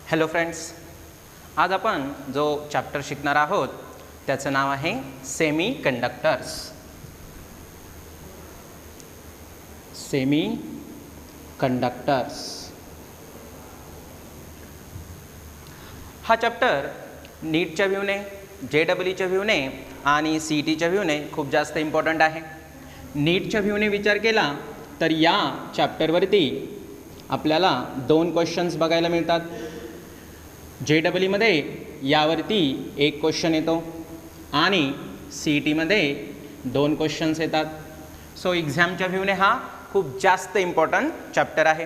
Hello friends, आज आपण जो चॅप्टर शिकणार आहोत त्याचं नाव आहे सेमी कंडक्टर्स. सेमी कंडक्टर्स हा चॅप्टर नीटच्या व्ह्यूने, JEEच्या व्ह्यूने आणि CETच्या व्ह्यूने खूप जास्त इम्पॉर्टंट आहे. नीटच्या व्ह्यूने विचार केला तर या चॅप्टरवरती आपल्याला 2 क्वेश्चन्स बघायला मिळतात. JEEमध्ये यावरती 1 क्वेश्चन येतो आणि CETमध्ये 2 क्वेश्चन्स येतात. सो एक्झामच्या व्ह्यूने हा खूप जास्त इम्पॉर्टंट चॅप्टर आहे.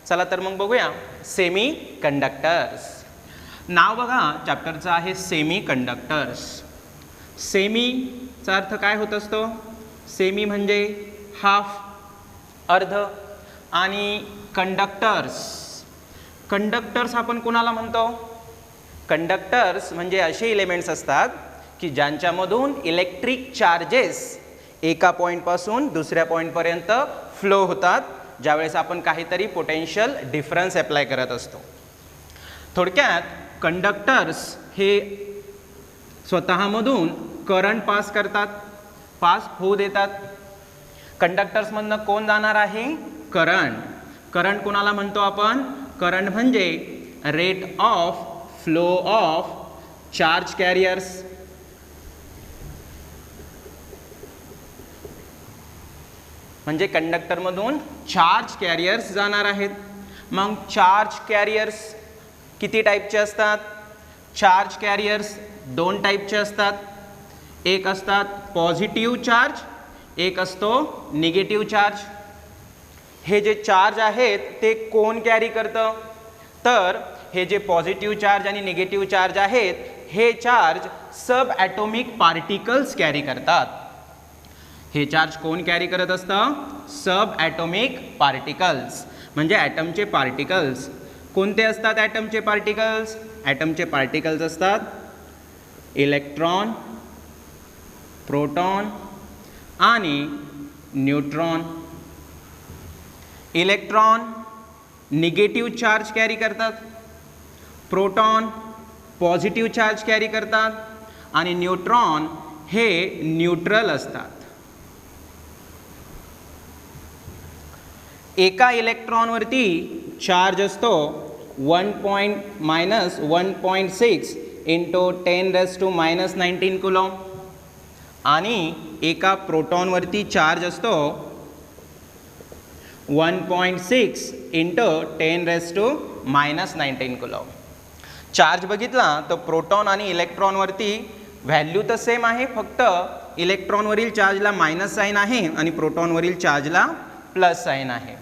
चला तर मग बघूया सेमी कंडक्टर्स. नाव बघा चॅप्टरचं आहे सेमी कंडक्टर्स. सेमीचा अर्थ काय होत असतो? सेमी म्हणजे हाफ, अर्ध. आणि कंडक्टर्स आपण कोणाला म्हणतो? कंडक्टर्स म्हणजे असे एलिमेंट्स असतात की ज्यांच्यामधून इलेक्ट्रिक चार्जेस एका पॉईंटपासून दुसऱ्या पॉईंटपर्यंत फ्लो होतात ज्यावेळेस आपण काहीतरी पोटेन्शियल डिफरन्स अप्लाय करत असतो. थोडक्यात कंडक्टर्स हे स्वतःमधून करंट पास करतात, पास होऊ देतात. कंडक्टर्समधनं कोण जाणार आहे? करंट. करंट कोणाला म्हणतो आपण? करंट म्हणजे rate of flow of charge carriers. म्हणजे कंडक्टरमधून चार्ज कॅरियर्स जाणार आहेत. मग चार्ज कॅरियर्स किती टाईपचे असतात? चार्ज कॅरियर्स 2 टाईपचे असतात. एक असतात पॉझिटिव्ह चार्ज, एक असतो निगेटिव्ह चार्ज. हे जे चार्ज आहेत ते कोण कॅरी करतं? तर हे जे पॉझिटिव्ह चार्ज आणि निगेटिव्ह चार्ज आहेत हे चार्ज सब ॲटॉमिक पार्टिकल्स कॅरी करतात. हे चार्ज कोण कॅरी करत असतं? सब ॲटॉमिक पार्टिकल्स. म्हणजे ॲटमचे पार्टिकल्स. कोणते असतात ॲटमचे पार्टिकल्स? ॲटमचे पार्टिकल्स असतात इलेक्ट्रॉन, प्रोटॉन आणि neutron. Electron negative charge carry करतात, प्रोटॉन पॉझिटिव्ह चार्ज कॅरी करतात आणि न्यूट्रॉन हे न्यूट्रल असतात. एका इलेक्ट्रॉनवरती चार्ज असतो 1.6 इंटू 10⁻⁻19 कुलॉम आणि एका प्रोटॉनवरती चार्ज असतो 1.6 इंटू 10⁻⁻19 कुलॉम. चार्ज बघितला तर प्रोटॉन आणि इलेक्ट्रॉनवरती व्हॅल्यू तर सेम आहे, फक्त इलेक्ट्रॉनवरील चार्जला मायनस साईन आहे आणि प्रोटॉनवरील चार्जला प्लस साईन आहे.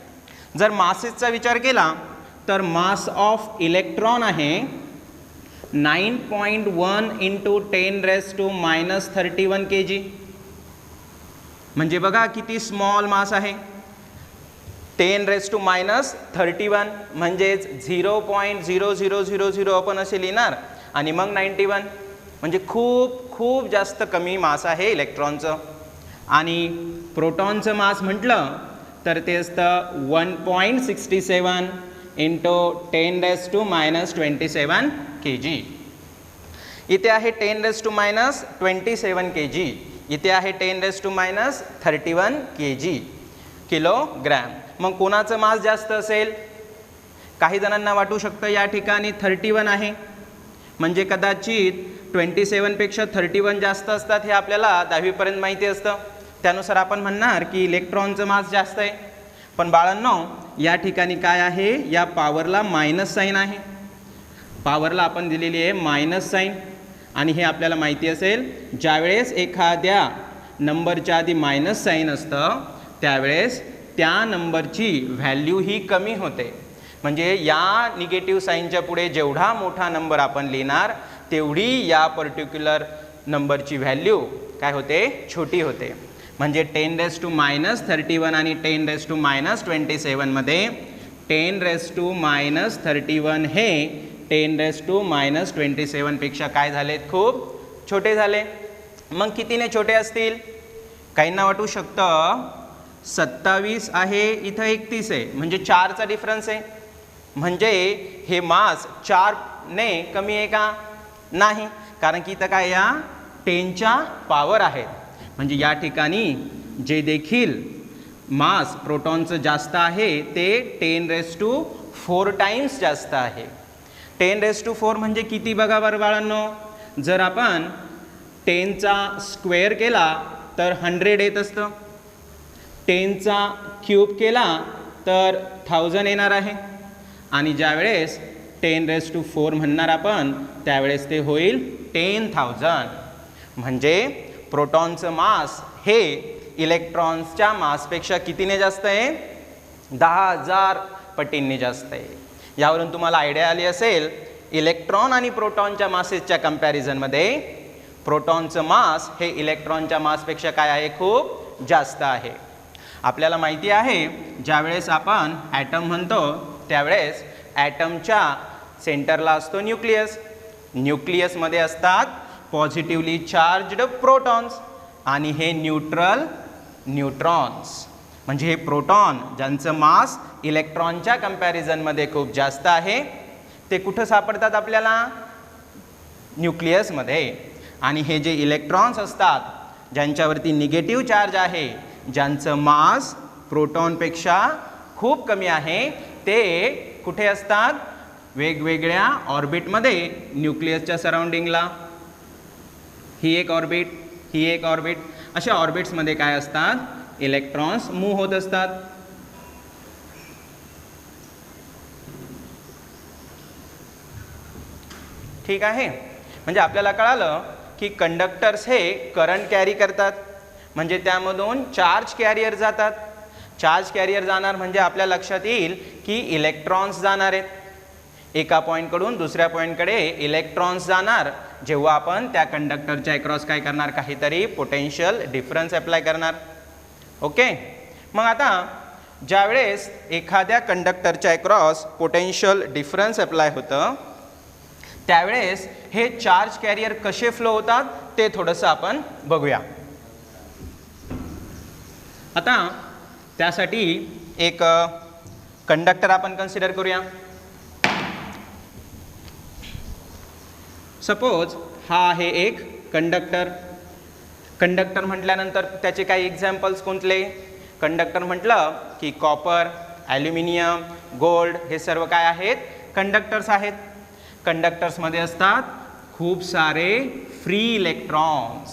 जर मासेसचा विचार केला तर मास ऑफ इलेक्ट्रॉन आहे 9.1 इंटू 10⁻31 kg. म्हणजे बघा किती स्मॉल मास आहे. 10⁻31 म्हणजेच 0.0000 आपण असे लिहिणार आणि मग 91 म्हणजे खूप खूप जास्त कमी मास आहे इलेक्ट्रॉनचं. आणि प्रोटॉनचं मास म्हटलं तर ते असतं 1.67 इंटू 10⁻27 kg. इथे आहे 10⁻27 kg, इथे आहे 10⁻31 kg, किलोग्रॅम. मग कोणाचं मास जास्त असेल? काही जणांना वाटू शकतं या ठिकाणी 31 आहे म्हणजे कदाचित 27पेक्षा 31 जास्त असतात हे आपल्याला 10वीपर्यंत माहिती असतं. त्यानुसार आपण म्हणणार की इलेक्ट्रॉनचं मास जास्त आहे. पण बाळांनो या ठिकाणी काय आहे? या पॉवरला मायनस साईन आहे. पॉवरला आपण दिलेली आहे मायनस साईन आणि हे आपल्याला माहिती असेल ज्यावेळेस एखाद्या नंबरच्या आधी मायनस साईन असतं त्यावेळेस त्या नंबरची व्हॅल्यू ही कमी होते. म्हणजे या निगेटिव्ह साईनच्या पुढे जेवढा मोठा नंबर आपण लिहिणार तेवढी या पर्टिक्युलर नंबरची व्हॅल्यू काय होते? छोटी होते. म्हणजे 10⁻31 आणि 10⁻27 मध्ये 10⁻31 हे 10⁻27 पेक्षा काय झालेत? खूप छोटे झाले. मग कितीने छोटे असतील? काहींना वाटू शकतं 27 आहे, इथं 31 आहे म्हणजे 4चा डिफरन्स आहे. म्हणजे हे मास 4ने कमी आहे का? नाही, कारण की इथं काय या 10च्या पॉवर आहेत. म्हणजे या ठिकाणी जे देखील मास प्रोटॉनचं जास्त आहे ते 10⁴ टाइम्स जास्त आहे. 10⁴ म्हणजे किती बघा बरं बाळांनो, जर आपण 10चा स्क्वेअर केला तर 100 येत असतं, 10चा क्यूब केला तर 1000 येणार आहे, आणि ज्यावेळेस 10⁴ म्हणणार आपण त्यावेळेस ते होईल 10,000. म्हणजे प्रोटॉनचं मास हे इलेक्ट्रॉन्सच्या मासपेक्षा कितीने जास्त आहे? 10,000 पटींनी जास्त आहे. यावरून तुम्हाला आयडिया आली असेल इलेक्ट्रॉन आणि प्रोटॉनच्या मासेसच्या कंपॅरिझनमध्ये प्रोटॉनचं मास हे इलेक्ट्रॉनच्या मासपेक्षा काय आहे? खूप जास्त आहे. आपल्याला माहिती आहे ज्यावेळेस आपण ॲटम म्हणतो त्यावेळेस ॲटमच्या सेंटरला असतो न्यूक्लियस. न्यूक्लियसमध्ये असतात पॉझिटिव्हली चार्ज्ड प्रोटॉन्स आणि हे न्यूट्रल न्यूट्रॉन्स. म्हणजे हे प्रोटॉन ज्यांचं मास इलेक्ट्रॉनच्या कंपॅरिझनमध्ये खूप जास्त आहे ते कुठं सापडतात आपल्याला? न्यूक्लियसमध्ये. आणि हे जे इलेक्ट्रॉन्स असतात ज्यांच्यावरती निगेटिव्ह चार्ज आहे, ज्यांचं मास प्रोटॉनपेक्षा खूप कमी आहे, ते कुठे असतात? वेगवेगळ्या ऑर्बिटमध्ये न्यूक्लियसच्या सराउंडिंगला. ही एक ऑर्बिट, ही एक ऑर्बिट, अशा ऑर्बिट्समध्ये काय असतात? इलेक्ट्रॉन्स मूव्ह होत असतात. ठीक आहे. म्हणजे आपल्याला कळालं की कंडक्टर्स हे करंट कॅरी करतात, म्हणजे त्यामधून चार्ज कॅरियर जातात. चार्ज कॅरियर जाणार म्हणजे आपल्या लक्षात येईल की इलेक्ट्रॉन्स जाणार आहेत. एका पॉईंटकडून दुसऱ्या पॉईंटकडे इलेक्ट्रॉन्स जाणार जेव्हा आपण त्या कंडक्टरच्या अक्रॉस काय करणार? काहीतरी पोटेन्शियल डिफरन्स अप्लाय करणार. ओके. मग आता ज्यावेळेस एखाद्या कंडक्टरच्या अक्रॉस पोटेन्शियल डिफरन्स अप्लाय होतं त्यावेळेस हे चार्ज कॅरियर कसे फ्लो होतात ते थोडंसं आपण बघूया. आता त्यासाठी एक कंडक्टर आपण कन्सिडर करूया. सपोज हा आहे एक कंडक्टर. कंडक्टर म्हटल्यानंतर त्याचे काही एक्झाम्पल्स कोणते? कंडक्टर म्हटलं की कॉपर, ॲल्युमिनियम, गोल्ड हे सर्व काय आहेत? कंडक्टर्स आहेत. कंडक्टर्समध्ये असतात खूप सारे फ्री इलेक्ट्रॉन्स.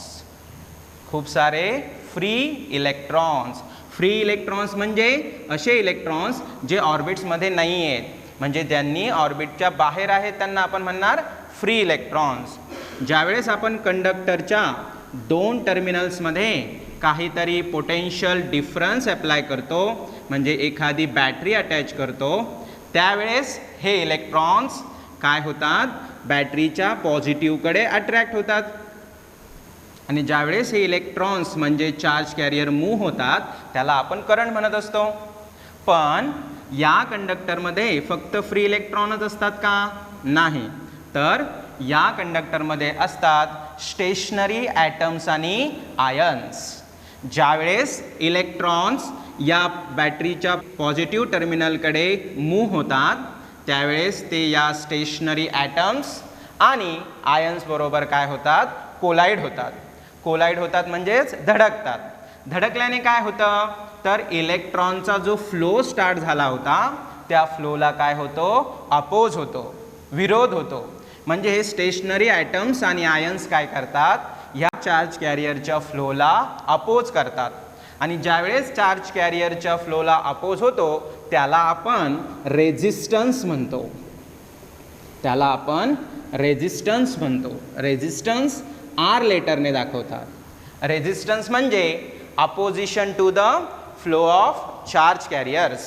खूप सारे फ्री इलेक्ट्रॉन्स. फ्री इलेक्ट्रॉन्स म्हणजे असे इलेक्ट्रॉन्स जे ऑर्बिट्समध्ये नाही आहेत, म्हणजे ज्यांनी ऑर्बिटच्या बाहेर आहेत त्यांना आपण म्हणणार फ्री इलेक्ट्रॉन्स. ज्यावेळेस आपण कंडक्टरच्या 2 टर्मिनल्समध्ये काहीतरी पोटेन्शियल डिफरन्स अप्लाय करतो, म्हणजे एखादी बॅटरी अटॅच करतो, त्यावेळेस हे इलेक्ट्रॉन्स काय होतात? बॅटरीच्या पॉझिटिव्हकडे अट्रॅक्ट होतात. आणि ज्यावेळेस हे इलेक्ट्रॉन्स म्हणजे चार्ज कॅरियर मूव्ह होतात त्याला आपण करंट म्हणत असतो. पण या कंडक्टरमध्ये फक्त फ्री इलेक्ट्रॉनच असतात का? नाही, तर या कंडक्टरमध्ये असतात स्टेशनरी ॲटम्स आणि आयन्स. ज्यावेळेस इलेक्ट्रॉन्स या बॅटरीच्या पॉझिटिव्ह टर्मिनलकडे मूव्ह होतात त्यावेळेस ते या स्टेशनरी ॲटम्स आणि आयन्स बरोबर काय होतात? कोलाईड होतात. कोलाईड होतात म्हणजेच धडकतात. धडकल्याने काय होतं? तर इलेक्ट्रॉनचा जो फ्लो स्टार्ट झाला होता त्या फ्लोला काय होतो? अपोज होतो, विरोध होतो. म्हणजे हे स्टेशनरी ॲटम्स आणि आयन्स काय करतात? या चार्ज कॅरियरच्या फ्लोला अपोज करतात. आणि ज्यावेळेस चार्ज कॅरियरच्या फ्लोला अपोज होतो त्याला आपण रेझिस्टन्स म्हणतो. त्याला आपण रेझिस्टन्स म्हणतो. रेझिस्टन्स आर लेटरने दाखवतात. रेझिस्टन्स म्हणजे opposition to the flow of charge carriers.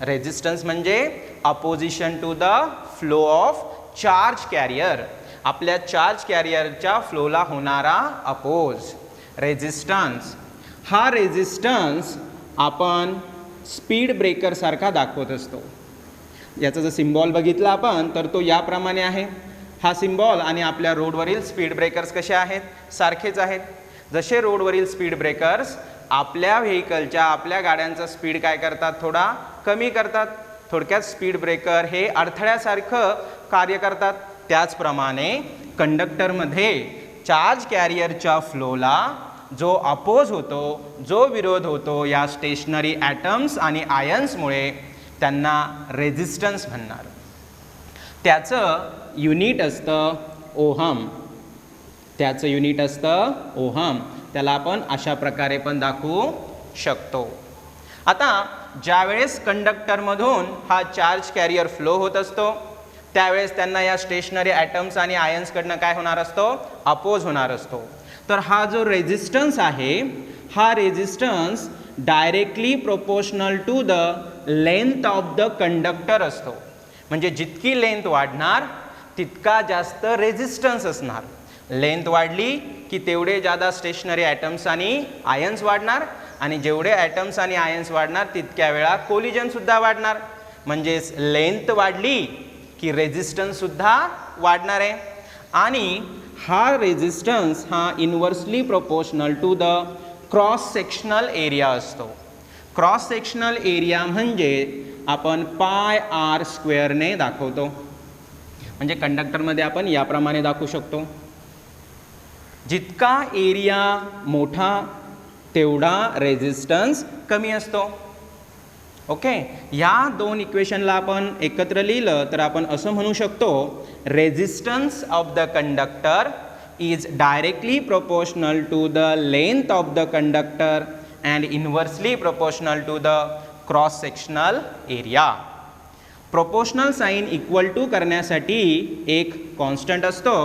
Resistance म्हणजे opposition to the flow of charge carrier. आपल्या चार्ज कॅरियरच्या फ्लोला होणारा अपोज रेझिस्टन्स. हा रेझिस्टन्स आपण स्पीड ब्रेकर सारखा दाखवत असतो. याचा जर सिम्बॉल बघितला आपण तर तो याप्रमाणे आहे. हा सिम्बॉल आणि आपल्या रोडवरील स्पीड ब्रेकर्स कसे आहेत? सारखेच आहेत. जसे रोडवरील स्पीड ब्रेकर्स आपल्या व्हेकलच्या, आपल्या गाड्यांचा स्पीड काय करतात? थोडा कमी करतात, थोडक्यात स्पीड ब्रेकर हे अडथळ्यासारखं कार्य करतात. त्याचप्रमाणे कंडक्टरमध्ये चार्ज कॅरियरच्या फ्लोला जो अपोज होतो, जो विरोध होतो या स्टेशनरी ॲटम्स आणि आयन्समुळे, त्यांना रेझिस्टन्स म्हणणार. त्याचं युनिट असतं ओहम. त्याचं युनिट असतं ओहम. त्याला आपण अशा प्रकारे पण दाखवू शकतो. आता ज्यावेळेस कंडक्टरमधून हा चार्ज कॅरियर फ्लो होत असतो त्यावेळेस त्यांना या स्टेशनरी ॲटम्स आणि आयन्सकडनं काय होणार असतो, अपोज होणार असतो. तर हा जो रेझिस्टन्स आहे, हा resistance directly proportional to the length of the conductor असतो. म्हणजे जितकी लेंथ वाढणार तितका जास्त रेझिस्टन्स असणार. लेंथ वाढली की तेवढे जादा स्टेशनरी ॲटम्स आणि आयन्स वाढणार, आणि जेवढे ॲटम्स आणि आयन्स वाढणार तितक्या वेळा कोलिजनसुद्धा वाढणार. म्हणजेच लेंथ वाढली की रेझिस्टन्ससुद्धा वाढणार आहे. आणि हा रेझिस्टन्स हा inversely proportional to the cross sectional area असतो. क्रॉस सेक्शनल एरिया म्हणजे आपण पाय आर स्क्वेअरने दाखवतो. म्हणजे कंडक्टरमध्ये आपण याप्रमाणे दाखवू शकतो. जितका एरिया मोठा तेवढा रेझिस्टन्स कमी असतो. ओके, या दोन इक्वेशनला आपण एकत्र लिहिलं तर आपण असं म्हणू शकतो, resistance of the conductor is directly proportional to the length of the conductor and inversely proportional to the cross sectional area. Proportional sign equal to करण्यासाठी एक कॉन्स्टंट असतो,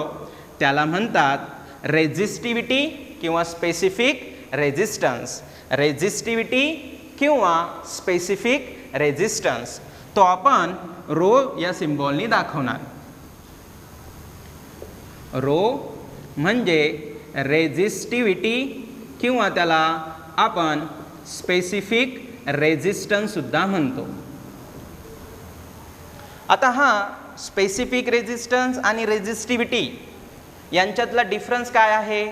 त्याला म्हणतात रेझिस्टिव्हिटी किंवा स्पेसिफिक रेझिस्टन्स. रेझिस्टिव्हिटी किंवा स्पेसिफिक रेझिस्टन्स तो आपण row या सिम्बॉलनी दाखवणार. रो म्हणजे रेझिस्टिव्हिटी किंवा त्याला आपण स्पेसिफिक रेझिस्टन्स सुद्धा म्हणतो. आता हा स्पेसिफिक रेझिस्टन्स आणि रेझिस्टिव्हिटी यांच्यातला डिफरन्स काय आहे,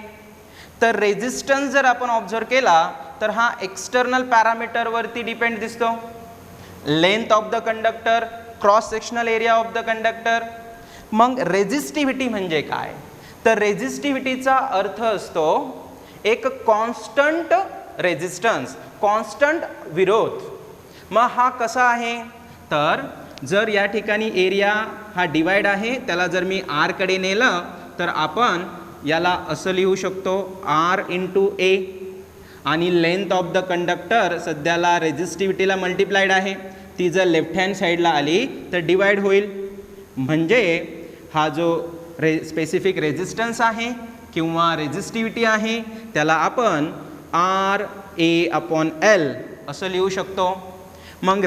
तर रेझिस्टन्स जर आपण ऑब्झर्व केला तर हा एक्सटर्नल पॅरामीटरवरती डिपेंड दिसतो. Length of the conductor, cross sectional area of the conductor. मग रेझिस्टिव्हिटी म्हणजे काय, तर रेझिस्टिव्हिटीचा अर्थ असतो एक कॉन्स्टंट रेझिस्टन्स, कॉन्स्टंट विरोध. मग हा कसा आहे, तर जर या ठिकाणी एरिया हा डिवाइड आहे, त्याला जर मी आरकडे नेलं तर आपण याला असं लिहू शकतो आर इंटू ए. आणि लेंथ ऑफ द कंडक्टर सध्याला रेझिस्टिव्हिटीला मल्टिप्लाइड आहे, ती जर लेफ्ट हँड साईडला आली तर डिवाइड होईल. म्हणजे हा जो स्पेसिफिक रेझिस्टन्स आहे किंवा रेझिस्टिव्हिटी आहे त्याला आपण आर ए अपॉन एल असं लिहू शकतो. मग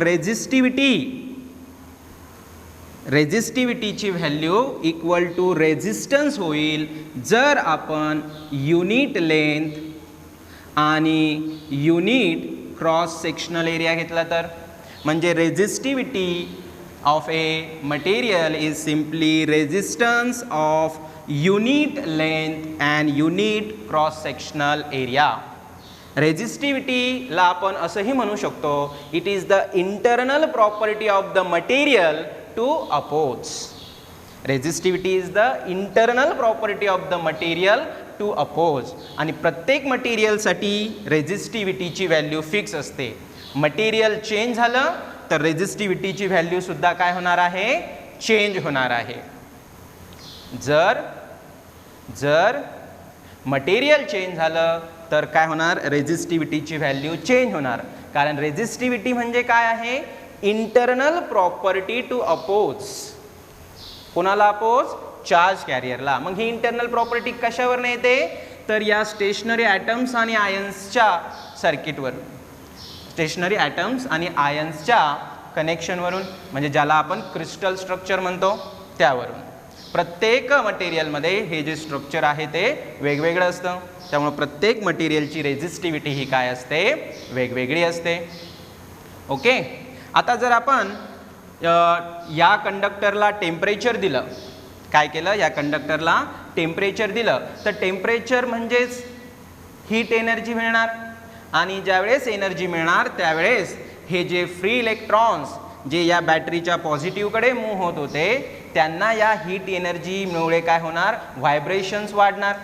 रेझिस्टिव्हिटीची व्हॅल्यू इक्वल टू रेझिस्टन्स होईल जर आपण युनिट लेंथ आणि युनिट क्रॉस सेक्शनल एरिया घेतला तर. म्हणजे resistivity of a material is simply resistance of unit length and unit cross sectional area. रेझिस्टिव्हिटीला आपण असंही म्हणू शकतो, it is the internal property of the material to oppose. Resistivity is the internal property of the material to oppose. आणि प्रत्येक मटेरियलसाठी रेझिस्टिव्हिटीची value fix असते. मटेरियल चेंज झालं तर रेझिस्टिव्हिटीची व्हॅल्यू सुद्धा काय होणार आहे, चेंज होणार आहे. जर मटेरियल चेंज झालं तर काय होणार, रेझिस्टिव्हिटीची व्हॅल्यू चेंज होणार. कारण रेझिस्टिव्हिटी म्हणजे काय आहे, इंटरनल प्रॉपर्टी टू अपोज. कोणाला अपोज, चार्ज कॅरियरला. मग ही इंटरनल प्रॉपर्टी कशावर येते, तर या स्टेशनरी ॲटम्स आणि आयन्सच्या सर्किटवर, स्टेशनरी ॲटम्स आणि आयन्सच्या कनेक्शनवरून, म्हणजे ज्याला आपण क्रिस्टल स्ट्रक्चर म्हणतो त्यावरून. प्रत्येक मटेरियलमध्ये हे जे स्ट्रक्चर आहे ते वेगवेगळं असतं, त्यामुळे प्रत्येक मटेरियलची रेझिस्टिव्हिटी ही काय असते, वेगवेगळी असते. ओके, आता जर आपण या कंडक्टरला टेम्परेचर दिलं, काय केलं, या कंडक्टरला टेम्परेचर दिलं तर टेम्परेचर म्हणजेच हीट एनर्जी मिळणार. आणि ज्यावेळेस एनर्जी मिळणार त्यावेळेस हे जे फ्री इलेक्ट्रॉन्स जे या बॅटरीच्या पॉझिटिव्हकडे मूव्ह होत होते त्यांना या हीट एनर्जीमुळे काय होणार, व्हायब्रेशन्स वाढणार.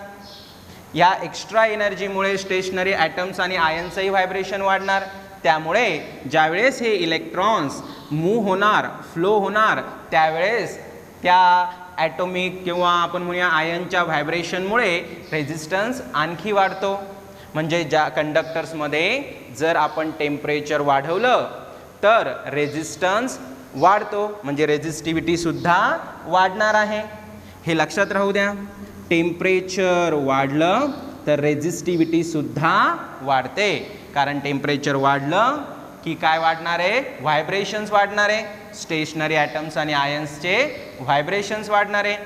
या एक्स्ट्रा एनर्जीमुळे स्टेशनरी ॲटम्स आणि आयन्सचंही व्हायब्रेशन वाढणार. त्यामुळे ज्यावेळेस हे इलेक्ट्रॉन्स मूव्ह होणार, फ्लो होणार, त्यावेळेस त्या ॲटॉमिक किंवा आपण म्हणूया आयनच्या व्हायब्रेशनमुळे रेझिस्टन्स आणखी वाढतो. म्हणजे ज्या कंडक्टर्समध्ये जर आपण टेम्परेचर वाढवलं तर रेझिस्टन्स वाढतो, म्हणजे रेझिस्टिव्हिटीसुद्धा वाढणार आहे. हे लक्षात राहू द्या. टेम्परेचर वाढलं तर रेझिस्टिव्हिटीसुद्धा वाढते, कारण टेम्परेचर वाढलं की काय वाढणार आहे, व्हायब्रेशन्स वाढणार आहे. स्टेशनरी ॲटम्स आणि आयन्सचे व्हायब्रेशन्स वाढणार आहे.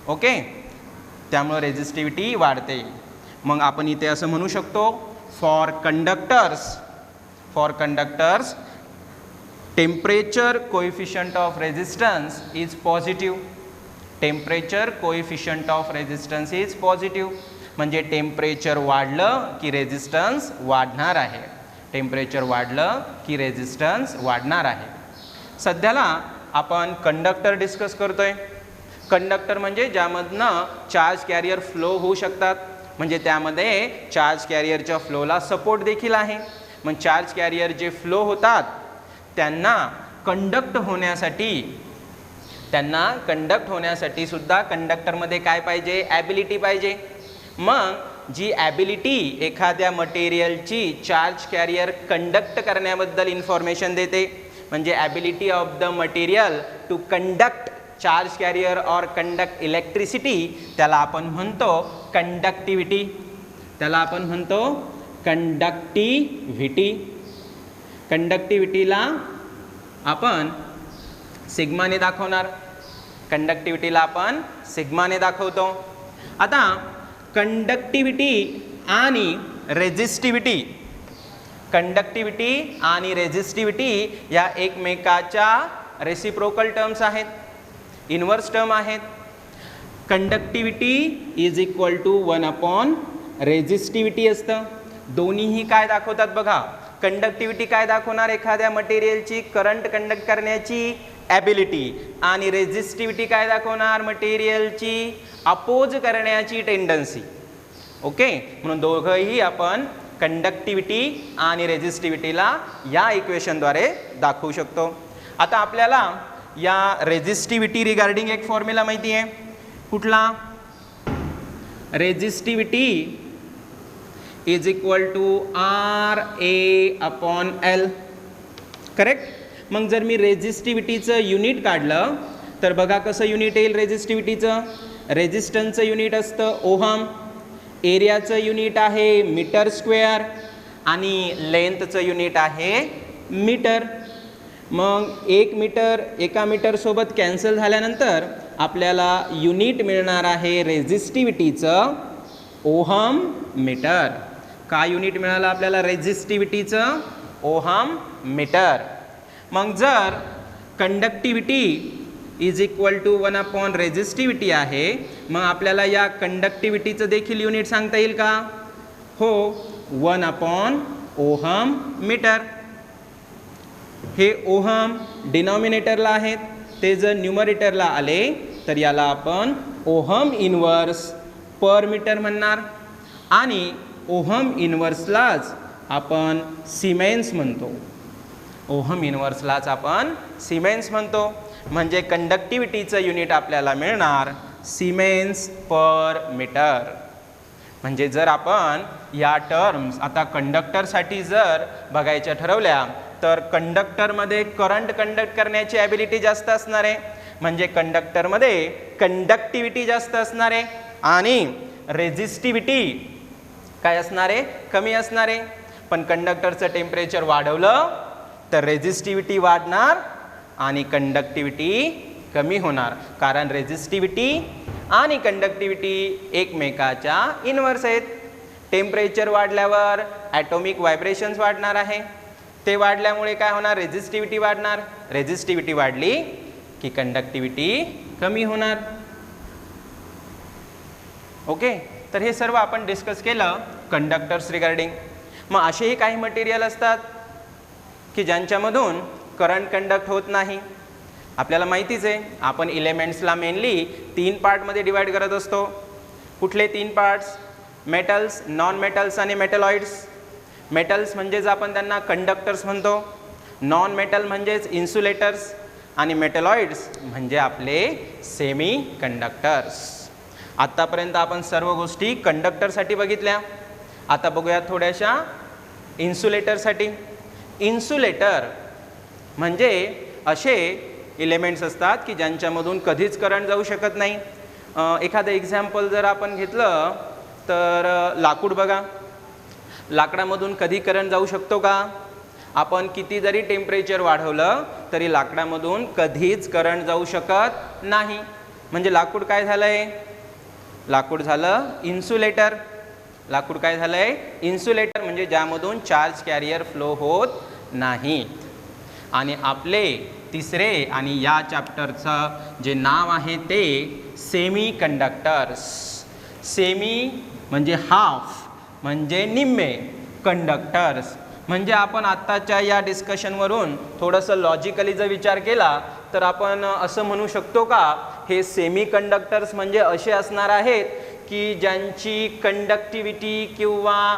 ओके, त्यामुळं रेझिस्टिव्हिटी वाढते. मग आपण इथे असं म्हणू शकतो, for conductors temperature coefficient of resistance is positive. Temperature coefficient of resistance is positive, म्हणजे टेम्परेचर वाढलं की रेझिस्टन्स वाढणार आहे. टेम्परेचर वाढलं की रेझिस्टन्स वाढणार आहे. सध्याला आपण कंडक्टर डिस्कस करतोय. कंडक्टर म्हणजे ज्यामधनं चार्ज कॅरियर फ्लो होऊ शकतात, म्हणजे त्यामध्ये चार्ज कॅरियरच्या फ्लोला सपोर्ट देखील आहे. मग चार्ज कॅरियर जे फ्लो होतात त्यांना कंडक्ट होण्यासाठी सुद्धा कंडक्टरमध्ये काय पाहिजे, ॲबिलिटी पाहिजे. मग जी ॲबिलिटी एखाद्या मटेरियलची चार्ज कॅरियर कंडक्ट करण्याबद्दल इन्फॉर्मेशन देते, म्हणजे ability of the material to conduct charge carrier or conduct electricity, त्याला आपण म्हणतो कंडक्टिव्हिटी. कंडक्टिव्हिटीला आपण सिग्माने दाखवणार. दाखवतो. आता कंडक्टिव्हिटी आणि रेझिस्टिव्हिटी या एकमेकाच्या रेसिप्रोकल टर्म्स आहेत, इन्व्हर्स टर्म आहेत. Conductivity is equal to 1 resistivity असतं. दोन्हीही काय दाखवतात बघा. कंडक्टिव्हिटी काय दाखवणार, एखाद्या मटेरियलची करंट कंडक्ट करण्याची ॲबिलिटी, आणि रेझिस्टिव्हिटी काय दाखवणार, मटेरियलची अपोज करण्याची टेंडन्सी. ओके, म्हणून दोघंही आपण कंडक्टिव्हिटी आणि रेझिस्टिव्हिटीला या इक्वेशनद्वारे दाखवू शकतो. आता आपल्याला या रेझिस्टिव्हिटी रिगार्डिंग एक फॉर्म्युला माहिती आहे. कुठला, resistivity is equal to RA/L. Correct. मग जर मी रेझिस्टिव्हिटीचं युनिट काढलं तर बघा कसं युनिट येईल रेझिस्टिव्हिटीचं. रेझिस्टन्सचं युनिट असतं ओहम, एरियाचं युनिट आहे मीटर स्क्वेअर, आणि लेंथचं युनिट आहे मीटर. मग एका मीटरसोबत कॅन्सल झाल्यानंतर आपल्याला युनिट मिळणार आहे रेझिस्टिव्हिटीचं ओहम मीटर. काय युनिट मिळालं आपल्याला रेझिस्टिव्हिटीचं, ओहम मीटर. मग जर conductivity is equal to 1 resistivity आहे, मग आपल्याला या कंडक्टिव्हिटीचं देखील युनिट सांगता येईल का, हो, 1 ओहम मीटर. हे ओहम डिनॉमिनेटरला आहेत, ते जर न्यूमरेटरला आले तर याला आपण ओहम इन्व्हर्स पर मीटर म्हणणार, आणि ओहम इन्व्हर्सलाच आपण सिमेन्स म्हणतो. म्हणजे कंडक्टिव्हिटीचं युनिट आपल्याला मिळणार सिमेन्स पर मीटर. म्हणजे जर आपण या टर्म्स आता कंडक्टरसाठी जर बघायच्या ठरवल्या तर कंडक्टरमध्ये करंट कंडक्ट करण्याची ॲबिलिटी जास्त असणार आहे, म्हणजे कंडक्टरमध्ये कंडक्टिव्हिटी जास्त असणार आहे, आणि रेझिस्टिव्हिटी काय असणार आहे, कमी असणार आहे. पण कंडक्टरचं टेम्परेचर वाढवलं तर रेझिस्टिव्हिटी वाढणार आणि कंडक्टिव्हिटी कमी होणार, कारण रेझिस्टिव्हिटी आणि कंडक्टिव्हिटी एकमेकाच्या इन्व्हर्स आहेत. टेम्परेचर वाढल्यावर ॲटॉमिक व्हायब्रेशन्स वाढणार आहे, ते वाढल्यामुळे काय होणार, रेझिस्टिव्हिटी वाढणार. रेझिस्टिव्हिटी वाढली की कंडक्टिव्हिटी कमी होणार. ओके, तर हे सर्व आपण डिस्कस केलं कंडक्टर्स रिगार्डिंग. मग असेही काही मटेरियल असतात की ज्यांच्यामधून करंट कंडक्ट होत नाही. आपल्याला माहितीच आहे, आपण इलेमेंट्सला मेनली 3 पार्टमध्ये डिवाइड करत असतो. कुठले 3 पार्ट्स? मेटल्स, नॉन मेटल्स आणि मेटलॉइड्स. मेटल्स म्हणजेच आपण त्यांना कंडक्टर्स म्हणतो, नॉन मेटल म्हणजेच इन्सुलेटर्स आणि मेटलॉइड्स म्हणजे आपले सेमी कंडक्टर्स. आत्तापर्यंत आपण सर्व गोष्टी कंडक्टरसाठी बघितल्या. आता बघूया थोड्याशा इन्सुलेटरसाठी. इन्सुलेटर म्हणजे असे एलिमेंट्स असतात की ज्यांच्यामधून कधीच करंट जाऊ शकत नाही. एखादं एक्झाम्पल जर आपण घेतलं तर लाकूड बघा. लाकडामधून कधी करंट जाऊ शकतो का? आपण किती जरी टेम्परेचर वाढवलं तरी लाकडामधून कधीच करंट जाऊ शकत नाही. म्हणजे लाकूड काय झालंय? लाकूड झालं इन्सुलेटर. लाकूड काय झालंय? इन्सुलेटर, म्हणजे ज्यामधून चार्ज कॅरियर फ्लो होत नाहीत. आणि आपले तिसरे आणि या चॅप्टरचं जे नाव आहे ते सेमी कंडक्टर्स. सेमी म्हणजे हाफ, म्हणजे निम्मे. कंडक्टर्स म्हणजे आपण आत्ताच्या या डिस्कशनवरून थोडंसं लॉजिकली जर विचार केला तर आपण असं म्हणू शकतो का, हे सेमी कंडक्टर्स म्हणजे असे असणार आहेत की ज्यांची कंडक्टिव्हिटी किंवा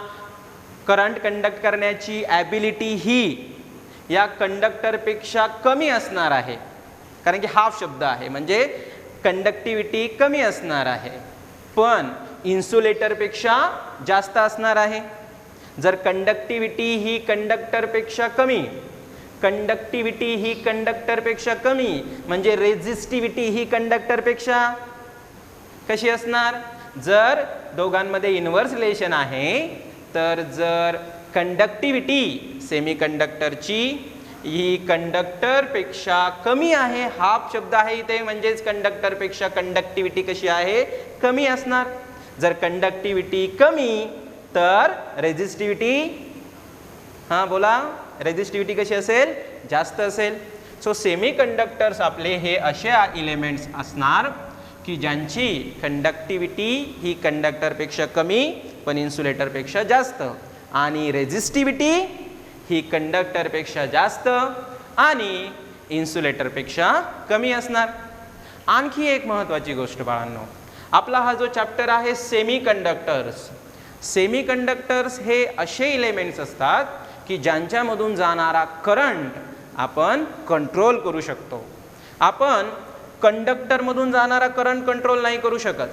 करंट कंडक्ट करण्याची ॲबिलिटी ही या कंडक्टरपेक्षा कमी असणार आहे. कारण की हाफ शब्द आहे म्हणजे कंडक्टिव्हिटी कमी असणार आहे, पण इन्सुलेटरपेक्षा जास्त असणार आहे. जर कंडक्टिव्हिटी ही कंडक्टरपेक्षा कमी, कंडक्टिव्हिटी ही कंडक्टरपेक्षा कमी म्हणजे रेझिस्टिव्हिटी ही कंडक्टरपेक्षा कशी असणार? जर दोघांमध्ये इन्व्हर्स रिलेशन आहे तर जर कंडक्टिव्हिटी सेमी कंडक्टरची ही कंडक्टरपेक्षा कमी आहे, हाफ शब्द आहे इथे, म्हणजेच कंडक्टरपेक्षा कंडक्टिव्हिटी कशी आहे? कमी असणार. जर कंडक्टिव्हिटी कमी तर रेझिस्टिव्हिटी, हां बोला, रेझिस्टिव्हिटी कशी असेल? जास्त असेल. सो सेमी कंडक्टर्स आपले हे असे एलिमेंट्स असणार की ज्यांची कंडक्टिव्हिटी ही कंडक्टरपेक्षा कमी पण इन्सुलेटरपेक्षा जास्त, आणि रेझिस्टिव्हिटी ही कंडक्टरपेक्षा जास्त आणि इन्सुलेटरपेक्षा कमी असणार. आणखी एक महत्त्वाची गोष्ट बाळांनो, आपला हा जो चॅप्टर आहे सेमी कंडक्टर्स. सेमी कंडक्टर्स हे असे एलिमेंट्स असतात की ज्यांच्यामधून जाणारा करंट आपण कंट्रोल करू शकतो. आपण कंडक्टरमधून जाणारा करंट कंट्रोल नाही करू शकत.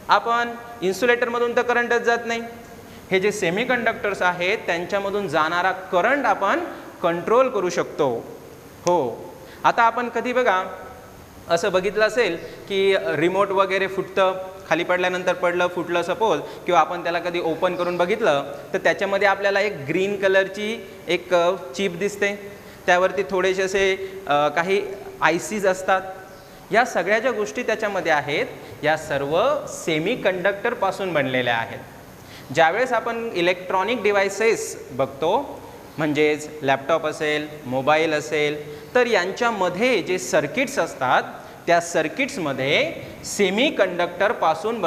आपण इन्सुलेटरमधून तर करंटच जात नाही. हे जे सेमी कंडक्टर्स आहेत त्यांच्यामधून जाणारा करंट आपण कंट्रोल करू शकतो. हो, आता आपण कधी बघा असं बघितलं असेल की रिमोट वगैरे फुटतं, खाली पडल्यानंतर पडलं, फुटलं सपोज, किंवा आपण त्याला कधी ओपन करून बघितलं तर त्याच्यामध्ये आपल्याला एक ग्रीन कलरची एक चिप दिसते. त्यावरती थोडेसे असे काही आयसीज असतात. या सगळ्या ज्या गोष्टी त्याच्यामध्ये आहेत या सर्व सेमी कंडक्टरपासून बनलेल्या आहेत. ज्यावेळेस आपण इलेक्ट्रॉनिक डिव्हायसेस बघतो, म्हणजेच लॅपटॉप असेल, मोबाईल असेल, तर यांच्यामध्ये जे सर्किट्स असतात त्या सर्किट्समध्ये सेमी कंडक्टरपासून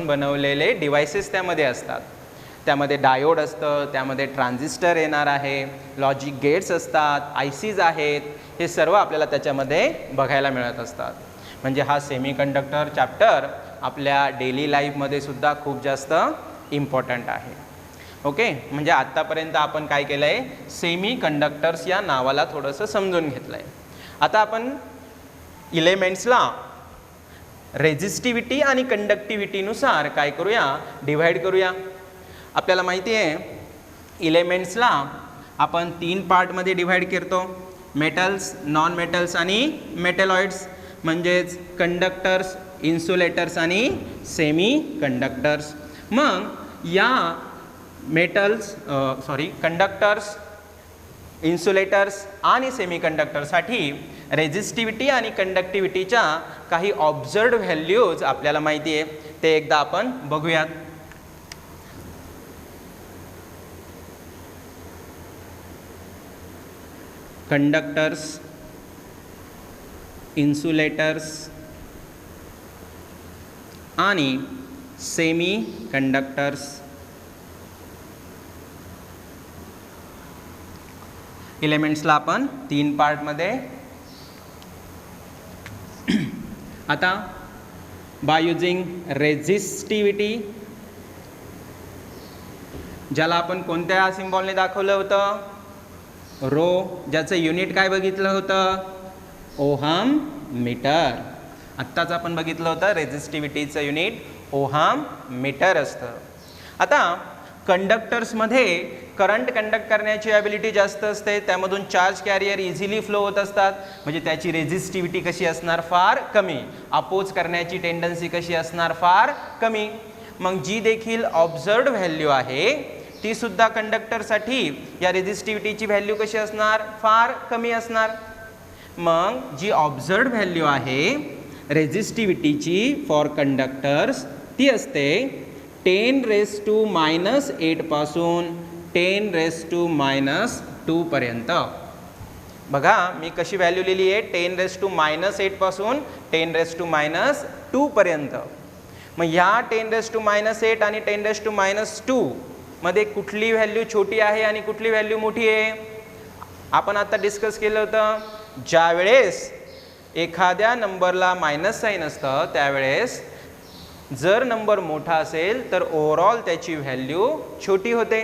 बनवलेले डिव्हायसेस त्यामध्ये असतात. त्यामध्ये डायोड असतं, त्यामध्ये ट्रान्झिस्टर येणार आहे, लॉजिक गेट्स असतात, आयसीज आहेत, हे सर्व आपल्याला त्याच्यामध्ये बघायला मिळत असतात. म्हणजे हा सेमी कंडक्टर चॅप्टर आपल्या डेली लाईफमध्ये सुद्धा खूप जास्त इम्पॉर्टंट आहे. ओके, म्हणजे आत्तापर्यंत आपण काय केलं आहे? सेमी कंडक्टर्स या नावाला थोडंसं समजून घेतलं आहे. आता आपण इलेमेंट्सला रेझिस्टिव्हिटी आणि कंडक्टिव्हिटीनुसार काय करूया? डिव्हाइड करूया. आपल्याला माहिती आहे इलेमेंट्सला आपण 3 पार्टमध्ये डिव्हाइड करतो, मेटल्स, नॉन मेटल्स आणि मेटलॉइड्स. म्हणजेच कंडक्टर्स, इन्सुलेटर्स आणि सेमी कंडक्टर्स. मग या कंडक्टर्स, इन्सुलेटर्स आणि सेमी कंडक्टरसाठी रेझिस्टिव्हिटी आणि कंडक्टिव्हिटीच्या काही ऑब्झर्व्ड व्हॅल्यूज आपल्याला माहिती आहे, ते एकदा आपण बघूयात. कंडक्टर्स, इन्सुलेटर्स आणि सेमी कंडक्टर्स. एलिमेंट्सला आपण 3 पार्टमध्ये. आता बाय युजिंग रेझिस्टिव्हिटी, ज्याला आपण कोणत्या सिम्बॉलने दाखवलं होतं, रो, ज्याचं युनिट काय बघितलं होतं, ओहम मीटर. आत्ताच आपण बघितलं होतं रेझिस्टिव्हिटीचं युनिट ओहम मीटर असतं. आता कंडक्टर्समध्ये करंट कंडक्ट करण्याची ॲबिलिटी जास्त असते, त्यामधून चार्ज कॅरियर इझिली फ्लो होत असतात, म्हणजे त्याची रेझिस्टिव्हिटी कशी असणार, फार कमी. अपोज करण्याची टेंडन्सी कशी असणार, फार कमी. मग जी देखील ऑब्झर्व्ड व्हॅल्यू आहे ती सुद्धा कंडक्टरसाठी या रेझिस्टिव्हिटीची व्हॅल्यू कशी असणार, फार कमी असणार. मग जी ऑब्झर्व्ड व्हॅल्यू आहे रेझिस्टिव्हिटीची फॉर कंडक्टर्स ती असते 10⁻⁻8 पासून 10⁻⁻2 पर्यंत. बघा मी कशी व्हॅल्यू लिहिली आहे, 10⁻⁻8 पासून 10⁻⁻2 पर्यंत. मग ह्या 10⁻⁻8 आणि 10⁻⁻2 मध्ये कुठली व्हॅल्यू छोटी आहे आणि कुठली व्हॅल्यू मोठी आहे, आपण आता डिस्कस केलं होतं. ज्यावेळेस एखाद्या नंबरला मायनस साईन असतं त्यावेळेस जर नंबर मोठा असेल तर ओव्हरऑल त्याची व्हॅल्यू छोटी होते.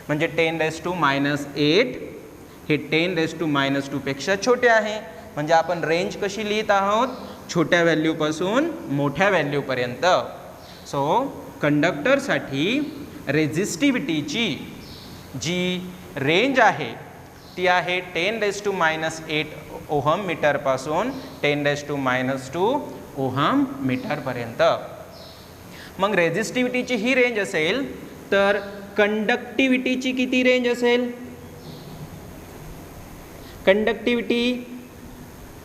म्हणजे 10⁻⁻8 हे 10⁻⁻2 पेक्षा छोटे आहे. म्हणजे आपण रेंज कशी लिहित आहोत, छोट्या व्हॅल्यूपासून मोठ्या व्हॅल्यूपर्यंत. सो कंडक्टरसाठी रेझिस्टिव्हिटीची जी रेंज आहे ती आहे 10⁻⁸ ओहम मीटरपासून 10⁻⁻2 ओहम मीटरपर्यंत. मग रेझिस्टिव्हिटीची ही रेंज असेल तर कंडक्टिव्हिटीची किती रेंज असेल, कंडक्टिव्हिटी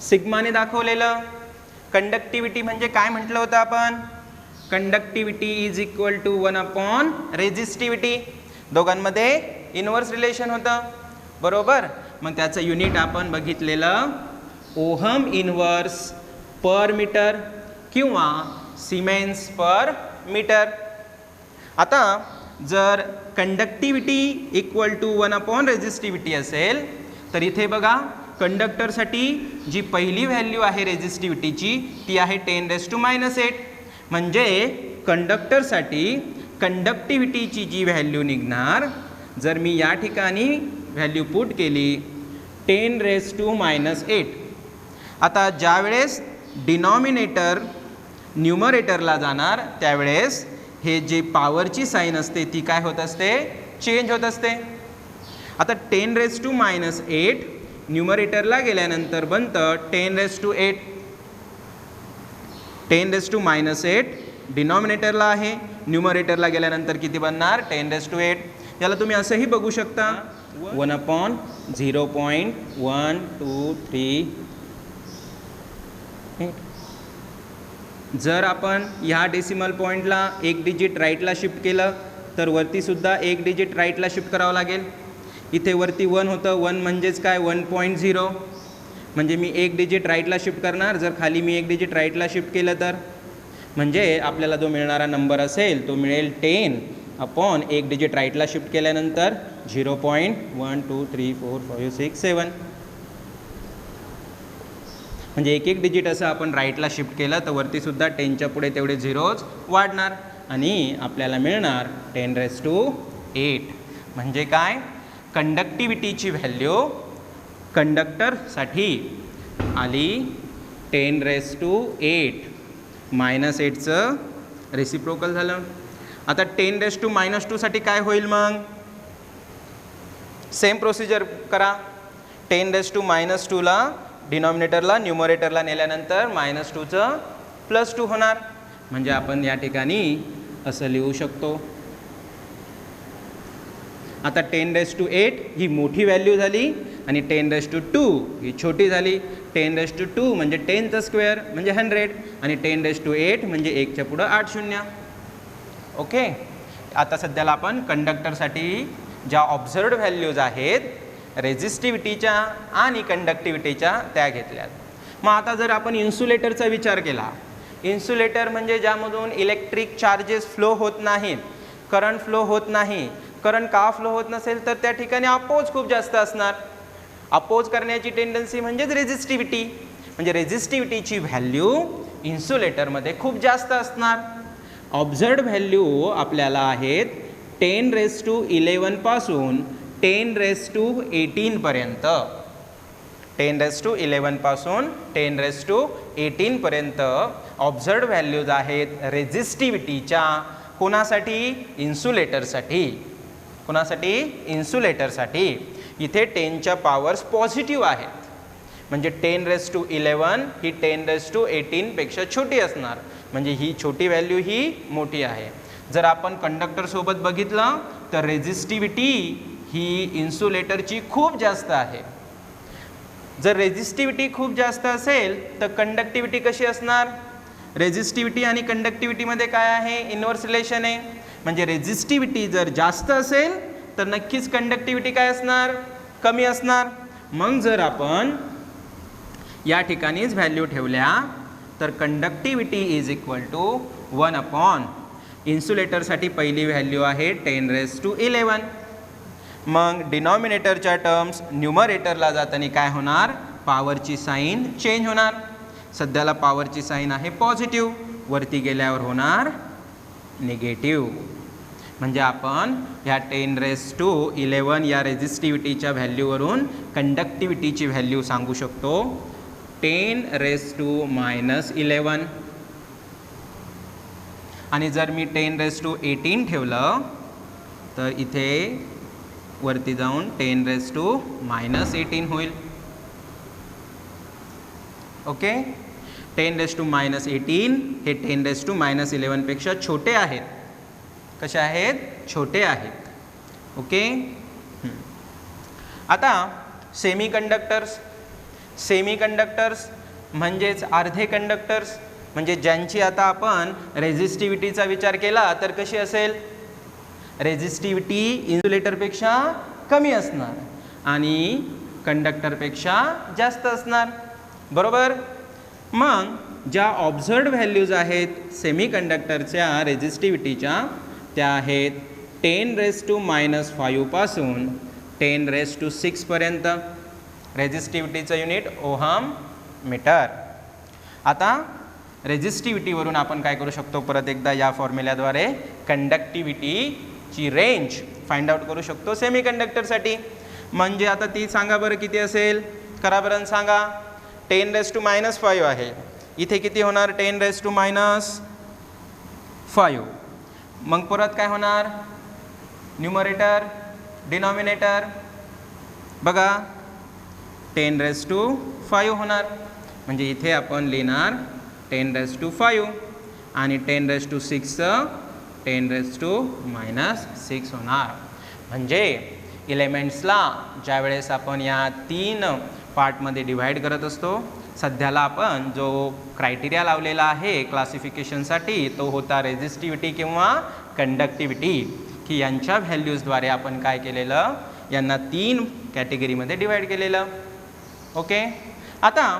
सिग्माने दाखवलेलं. कंडक्टिव्हिटी म्हणजे काय म्हटलं होतं आपण, conductivity is equal to 1 resistivity. दोघांमध्ये इनवर्स रिलेशन होतं, बरोबर. मग त्याचं युनिट आपण बघितलेलं ओहम इनवर्स पर मीटर किंवा सिमेन्स पर मीटर. आता जर कंडक्टिव्हिटी इक्वल टू 1 रेझिस्टिव्हिटी असेल तर इथे बघा कंडक्टरसाठी जी पहिली व्हॅल्यू आहे रेझिस्टिव्हिटीची ती आहे 10⁻⁸. म्हणजे कंडक्टरसाठी कंडक्टिव्हिटीची जी व्हॅल्यू निघणार, जर मी या ठिकाणी व्हॅल्यू पुट केली 10⁻⁻8. आता ज्यावेळेस डिनॉमिनेटर न्यूमरेटरला जाणार त्यावेळेस हे जे पॉवरची साईन असते ती काय होत असते, चेंज होत असते. आता 10⁻⁸ न्यूमरेटरला गेल्यानंतर बनतं 10⁻⁸. 10⁻⁸ डिनॉमिनेटरला आहे, न्यूमरेटरला गेल्यानंतर किती बनणार, 10⁻⁸. याला तुम्ही असंही बघू शकता 1/0.123. जर आपण ह्या डेसिमल पॉईंटला एक डिजिट राईटला शिफ्ट केलं तर वरती सुद्धा एक डिजिट राईटला शिफ्ट करावं लागेल. इथे वरती 1 होतं, 1 म्हणजेच काय 1.0, म्हणजे मी एक डिजिट राईटला शिफ्ट करणार. जर खाली मी एक डिजिट राईटला शिफ्ट केलं तर म्हणजे आपल्याला जो मिळणारा नंबर असेल तो मिळेल 10 एक डिजिट राईटला शिफ्ट केल्यानंतर 0.1234567. म्हणजे एक एक डिजिट असं आपण राईटला शिफ्ट केलं तर वरती सुद्धा 10च्या पुढे तेवढे झिरोज वाढणार आणि आपल्याला मिळणार 10⁻⁸. म्हणजे काय, कंडक्टिव्हिटीची व्हॅल्यू कंडक्टरसाठी आली 10⁻⁸. -8चं रेसिप्रोकल झालं. आता 10⁻⁻2 साठी काय होईल, मग सेम प्रोसिजर करा. 10⁻⁻2 ला डिनॉमिनेटरला न्यूमरेटरला नेल्यानंतर -2चं +2 होणार. म्हणजे आपण या ठिकाणी असं लिहू शकतो. आता 10⁻⁸ ही मोठी व्हॅल्यू झाली आणि 10⁻2 ही छोटी झाली. 10⁻2 म्हणजे 10चा स्क्वेअर म्हणजे 100 आणि 10⁻8 म्हणजे 1च्या पुढं 8 शून्य. ओके. आता सध्याला आपण कंडक्टरसाठी ज्या ऑब्झर्व्ड व्हॅल्यूज आहेत रेझिस्टिव्हिटीच्या आणि कंडक्टिव्हिटीच्या त्या घेतल्यात. मग आता जर आपण इन्सुलेटरचा विचार केला, इन्सुलेटर म्हणजे ज्यामधून इलेक्ट्रिक चार्जेस फ्लो होत नाहीत, करंट फ्लो होत नाही. करंट का फ्लो होत नसेल तर त्या ठिकाणी अपोज खूप जास्त असणार. अपोज करण्याची टेंडन्सी म्हणजेच रेझिस्टिव्हिटी, म्हणजे रेझिस्टिव्हिटीची व्हॅल्यू इन्सुलेटरमध्ये खूप जास्त असणार. ऑब्झर्व्ड व्हॅल्यू आपल्याला आहेत 10⁻11 पासून 10⁻18 पर्यंत. 10⁻11 पासून 10⁻18 पर्यंत ऑब्झर्व्ड व्हॅल्यूज आहेत रेझिस्टिव्हिटीच्या. कोणासाठी? इन्सुलेटरसाठी. कोणासाठी? इन्सुलेटरसाठी. इथे 10च्या पॉवर्स पॉझिटिव्ह आहेत, म्हणजे 10⁻11 ही 10⁻18 पेक्षा छोटी असणार, म्हणजे ही छोटी व्हॅल्यू ही मोठी आहे. जर आपण कंडक्टरसोबत बघितलं तर रेझिस्टिव्हिटी ही इन्सुलेटरची खूप जास्त आहे. जर रेझिस्टिव्हिटी खूप जास्त असेल तर कंडक्टिव्हिटी कशी असणार? रेझिस्टिव्हिटी आणि कंडक्टिव्हिटीमध्ये काय आहे? इन्व्हर्स रिलेशन आहे. म्हणजे रेझिस्टिव्हिटी जर जास्त असेल तर नक्कीच कंडक्टिव्हिटी काय असणार? कमी असणार. मग जर आपण या ठिकाणीच व्हॅल्यू ठेवल्या तर कंडक्टिव्हिटी इज इक्वल टू 1/. इन्सुलेटरसाठी पहिली व्हॅल्यू आहे 10⁻11. मग डिनॉमिनेटरच्या टर्म्स न्यूमरेटरला जाताना काय होणार? पॉवरची साईन चेंज होणार. सध्याला पॉवरची साईन आहे पॉझिटिव्ह, वरती गेल्यावर होणार निगेटिव्ह. म्हणजे आपण ह्या 10⁻11 या रेझिस्टिव्हिटीच्या व्हॅल्यूवरून कंडक्टिव्हिटीची व्हॅल्यू सांगू शकतो 10⁻11. आणि जर मी 10⁻18 ठेवलं तर इथे वरती जाऊन 10⁻18 होईल. ओके, 10⁻18 हे 10⁻11 पेक्षा छोटे आहेत. कसे आहेत? छोटे आहेत. ओके. आता सेमीकंडक्टर्स म्हणजेच अर्धे कंडक्टर्स, म्हणजे ज्यांची आता आपण रेझिस्टिव्हिटीचा विचार केला तर कशी असेल? रेझिस्टिव्हिटी इन्सुलेटरपेक्षा कमी असणार आणि कंडक्टरपेक्षा जास्त असणार. बरोबर. मग ज्या ऑब्झर्व्ड व्हॅल्यूज आहेत सेमीकंडक्टरच्या रेझिस्टिव्हिटीच्या त्या आहेत 10⁻5 पासून 10⁻6 पर्यंत. रेझिस्टिव्हिटीचं युनिट ओहम मीटर. आता रेझिस्टिव्हिटीवरून आपण काय करू शकतो? परत एकदा या फॉर्म्युल्याद्वारे कंडक्टिव्हिटीची रेंज फाइंड आउट करू शकतो सेमीकंडक्टरसाठी. म्हणजे आता ती सांगा बरं किती असेल? करा बरं सांगा. 10⁻5 आहे, इथे किती होणार? 10⁻5. मग परत काय होणार? न्यूमरेटर डिनॉमिनेटर बघा 10⁻5 होणार. म्हणजे इथे आपण लिहिणार 10⁻5 आणि 10⁻6चं 10⁻6 होणार. म्हणजे एलिमेंट्सला ज्यावेळेस आपण या 3 पार्टमध्ये डिव्हाइड करत असतो, सध्याला आपण जो क्रायटेरिया लावलेला आहे क्लासिफिकेशनसाठी तो होता रेझिस्टिव्हिटी किंवा कंडक्टिव्हिटी, की यांच्या व्हॅल्यूजद्वारे आपण काय केलेलं? यांना 3 कॅटेगरीमध्ये डिव्हाइड केलेलं. ओके. आता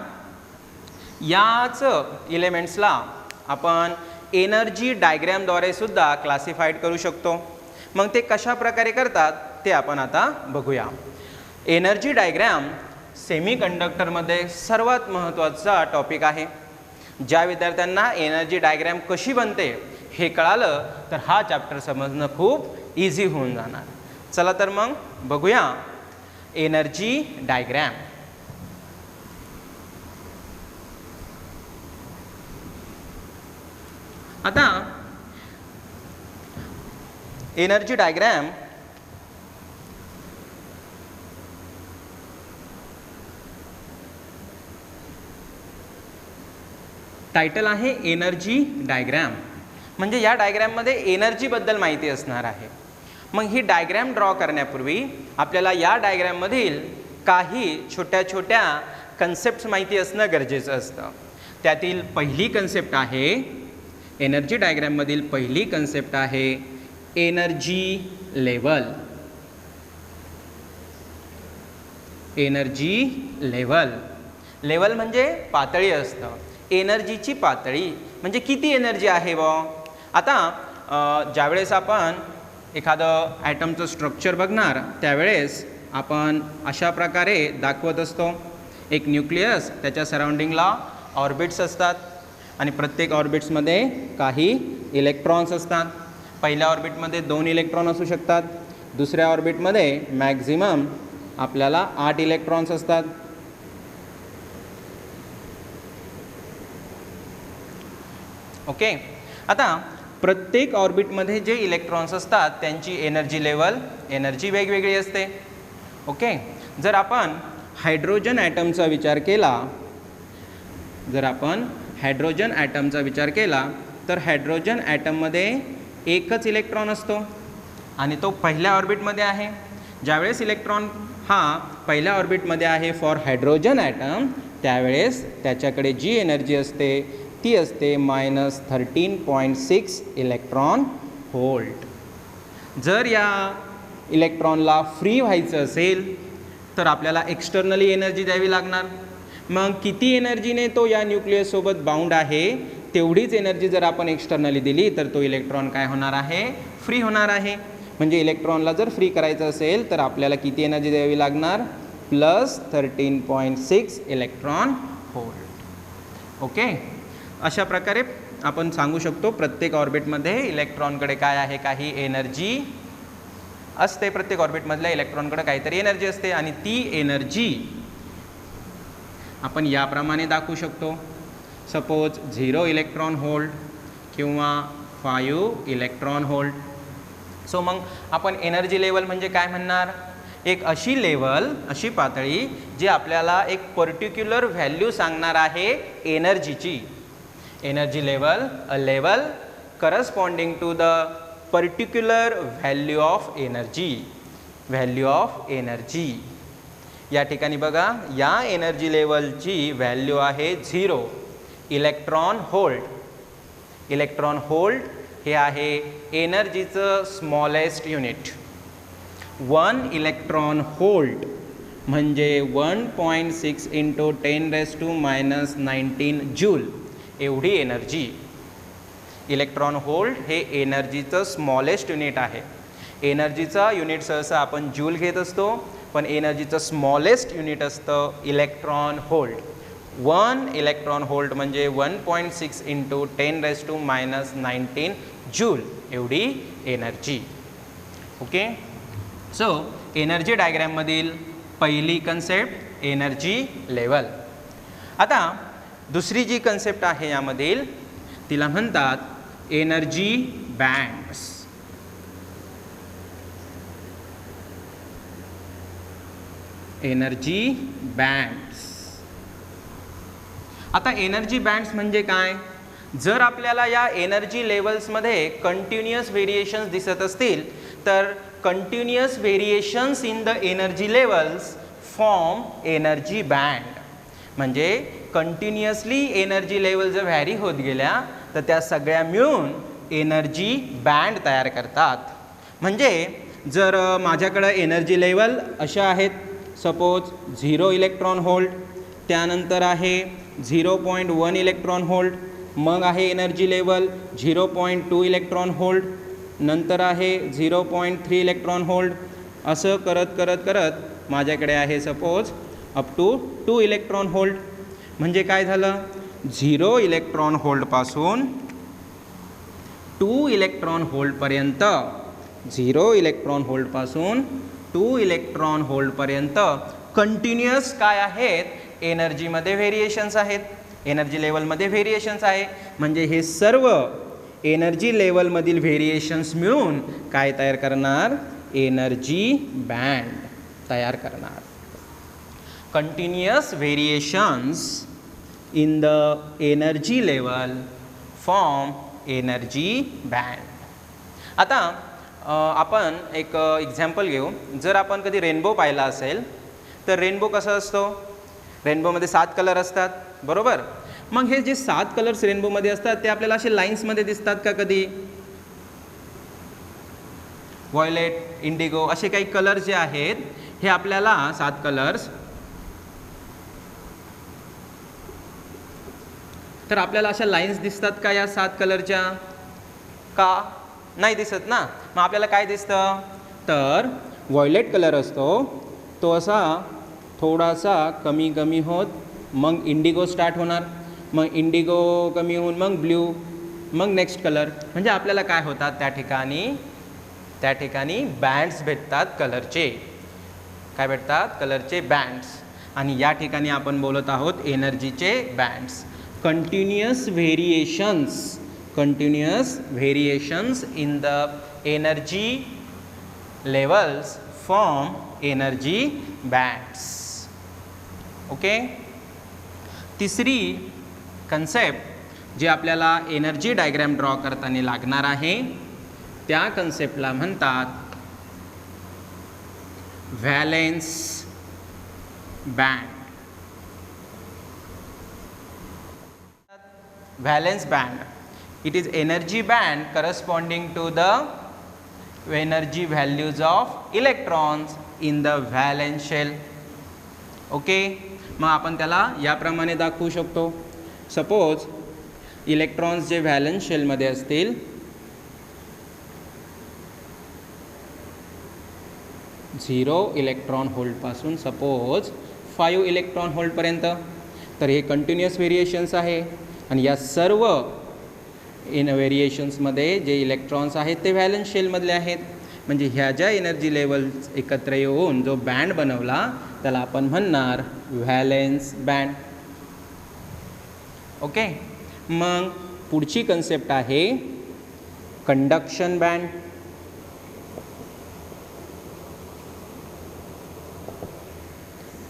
याच एलिमेंट्सला आपण एनर्जी डायग्रॅमद्वारे सुद्धा क्लासिफाईड करू शकतो. मग ते कशा प्रकारे करतात ते आपण आता बघूया. एनर्जी डायग्रॅम सेमीकंडक्टरमध्ये सर्वात महत्त्वाचा टॉपिक आहे. ज्या विद्यार्थ्यांना एनर्जी डायग्रॅम कशी बनते हे कळालं तर हा चॅप्टर समजणं खूप इझी होऊन जाणार. चला तर मग बघूया एनर्जी डायग्रॅम. आता एनर्जी डायग्रॅम टायटल आहे एनर्जी डायग्रॅम. म्हणजे या डायग्रॅममध्ये एनर्जीबद्दल माहिती असणार आहे. मग ही डायग्रॅम ड्रॉ करण्यापूर्वी आपल्याला या डायग्रॅममधील काही छोट्या छोट्या कन्सेप्ट्स माहिती असणं गरजेचं असतं. त्यातील पहिली कन्सेप्ट आहे एनर्जी डायग्रॅममधील पहिली कन्सेप्ट आहे energy level. Energy level. Level म्हणजे पातळी असतं. एनर्जीची पातळी म्हणजे किती एनर्जी आहे व. आता ज्यावेळेस आपण एखादं ॲटमचं स्ट्रक्चर बघणार त्यावेळेस आपण अशा प्रकारे दाखवत असतो. एक न्यूक्लियस, त्याच्या सराउंडिंगला ऑर्बिट्स असतात आणि प्रत्येक ऑर्बिट्समध्ये काही इलेक्ट्रॉन्स असतात. पहिल्या ऑर्बिटमध्ये 2 इलेक्ट्रॉन असू शकतात, दुसऱ्या ऑर्बिटमध्ये मॅक्झिमम आपल्याला 8 इलेक्ट्रॉन्स असतात. ओके. आता प्रत्येक ऑर्बिटमध्ये जे इलेक्ट्रॉन्स असतात त्यांची एनर्जी वेगवेगळी असते. ओके. जर आपण हायड्रोजन ॲटमचा विचार केला तर हायड्रोजन ॲटममध्ये एकच इलेक्ट्रॉन असतो आणि तो पहिल्या ऑर्बिटमध्ये आहे. ज्यावेळेस इलेक्ट्रॉन हा पहिल्या ऑर्बिटमध्ये आहे फॉर हायड्रोजन ॲटम, त्यावेळेस त्याच्याकडे जी एनर्जी असते ती असते -13.6 इलेक्ट्रॉन व्होल्ट. जर या इलेक्ट्रॉनला फ्री व्हायचं असेल तर आपल्याला एक्सटर्नली एनर्जी द्यावी लागणार. मग किती एनर्जीने तो या न्यूक्लियससोबत बाउंड आहे तेवढीच एनर्जी जर आपण एक्सटर्नली दिली तर तो इलेक्ट्रॉन काय होणार आहे, फ्री होणार आहे. म्हणजे इलेक्ट्रॉनला जर फ्री करायचं असेल तर आपल्याला किती एनर्जी द्यावी लागणार, +13.6 इलेक्ट्रॉन व्होल्ट. ओके. अशा प्रकारे आपण सांगू शकतो प्रत्येक ऑर्बिटमध्ये इलेक्ट्रॉनकडे काय आहे, काही एनर्जी असते. प्रत्येक ऑर्बिटमधल्या इलेक्ट्रॉनकडे काहीतरी एनर्जी असते आणि ती एनर्जी आपण याप्रमाणे दाखवू शकतो. सपोज 0 इलेक्ट्रॉन व्होल्ट किंवा 5 इलेक्ट्रॉन व्होल्ट. सो मग आपण एनर्जी लेवल म्हणजे काय म्हणणार, एक अशी पातळी जी आपल्याला एक पर्टिक्युलर व्हॅल्यू सांगणार आहे एनर्जीची. Energy level, a level corresponding to the particular value of energy. या ठिकाणी बघा, या एनर्जी लेवलची व्हॅल्यू आहे 0 इलेक्ट्रॉन व्होल्ट. इलेक्ट्रॉन व्होल्ट हे आहे एनर्जीचं स्मॉलेस्ट युनिट. 1 इलेक्ट्रॉन व्होल्ट म्हणजे 1.6 × 10⁻⁻19 जूल एवढी एनर्जी. इलेक्ट्रॉन व्होल्ट हे एनर्जीचं स्मॉलेस्ट युनिट आहे. एनर्जीचा युनिट सहसा आपण जूल घेत असतो, पण एनर्जीचं स्मॉलेस्ट युनिट असतं इलेक्ट्रॉन व्होल्ट. 1 इलेक्ट्रॉन व्होल्ट म्हणजे 1.6 × 10⁻⁻19 जूल एवढी एनर्जी. ओके. सो एनर्जी डायग्रॅममधील पहिली कन्सेप्ट एनर्जी लेवल. आता दुसरी जी कन्सेप्ट आहे यामधील तिला म्हणतात एनर्जी बँड्स. Energy bands. आता एनर्जी बँड्स म्हणजे काय, जर आपल्याला या एनर्जी लेवल्समध्ये कंटिन्युअस व्हेरिएशन्स दिसत असतील तर continuous variations in the energy levels form energy band. म्हणजे कंटिन्युअसली एनर्जी लेवल जर व्हॅरी होत गेल्या तर त्या सगळ्या मिळून एनर्जी बँड तयार करतात. म्हणजे जर माझ्याकडं एनर्जी लेवल अशा आहेत, सपोज 0 इलेक्ट्रॉन व्होल्ट, त्यानंतर आहे 0.1 इलेक्ट्रॉन व्होल्ट, मग आहे एनर्जी लेवल 0.2 इलेक्ट्रॉन व्होल्ट, नंतर आहे 0.3 इलेक्ट्रॉन व्होल्ट. असं करत करत करत माझ्याकडे आहे suppose up to 2 electron volt. म्हणजे काय झालं, 0 इलेक्ट्रॉन व्होल्टपासून 2 इलेक्ट्रॉन व्होल्टपर्यंत, 0 इलेक्ट्रॉन व्होल्टपासून 2 इलेक्ट्रॉन व्होल्टपर्यंत कंटिन्युअस काय आहेत, एनर्जीमध्ये व्हेरिएशन्स आहेत, एनर्जी लेवलमध्ये व्हेरिएशन्स आहे. म्हणजे हे सर्व एनर्जी लेवलमधील व्हेरिएशन्स मिळून काय तयार करणार, एनर्जी बँड तयार करणार. Continuous variations in the energy level form energy band. आता आपण एक एक्झाम्पल घेऊ. जर आपण कधी रेनबो पाहिला असेल तर रेनबो कसा असतो, रेनबोमध्ये 7 कलर असतात, बरोबर. मग हे जे 7 कलर्स रेनबोमध्ये असतात ते आपल्याला असे लाईन्समध्ये दिसतात का कधी, व्हायलेट, इंडिगो असे काही कलर्स जे आहेत हे आपल्याला 7 कलर्स, तर आपल्याला अशा लाईन्स दिसतात का या 7 कलरच्या, का नाही दिसत ना. मग आपल्याला काय दिसतं, तर व्हायलेट कलर असतो तो असा थोडासा कमी कमी होत मग इंडिगो स्टार्ट होणार, मग इंडिगो कमी होऊन मग ब्ल्यू, मग नेक्स्ट कलर. म्हणजे आपल्याला काय होतात त्या ठिकाणी बँड्स भेटतात कलरचे. काय भेटतात? कलरचे बँड्स. आणि या ठिकाणी आपण बोलत आहोत एनर्जीचे bands. Continuous variations in the energy levels form energy bands. Okay. तिसरी कन्सेप्ट जी आपल्याला एनर्जी डायग्रॅम ड्रॉ करताना लागणार आहे त्या कन्सेप्टला म्हणतात valence band. Valence band, it is energy band corresponding to the energy values of electrons in the valence shell. Okay. मग आपण त्याला याप्रमाणे दाखवू शकतो. सपोज इलेक्ट्रॉन्स जे व्हॅलेन्स शेलमध्ये असतील, 0 इलेक्ट्रॉन होल्डपासून सपोज 5 इलेक्ट्रॉन होल्डपर्यंत, तर हे कंटिन्युअस व्हेरिएशन्स आहे. आणि या सर्व व्हेरिएशन्समध्ये जे इलेक्ट्रॉन्स आहेत ते व्हॅलेन्स शेलमधले आहेत. म्हणजे ह्या ज्या एनर्जी लेवल्स एकत्र येऊन जो बँड बनवला त्याला आपण म्हणणार व्हॅलेन्स बँड. ओके. मग पुढची कन्सेप्ट आहे कंडक्शन बँड.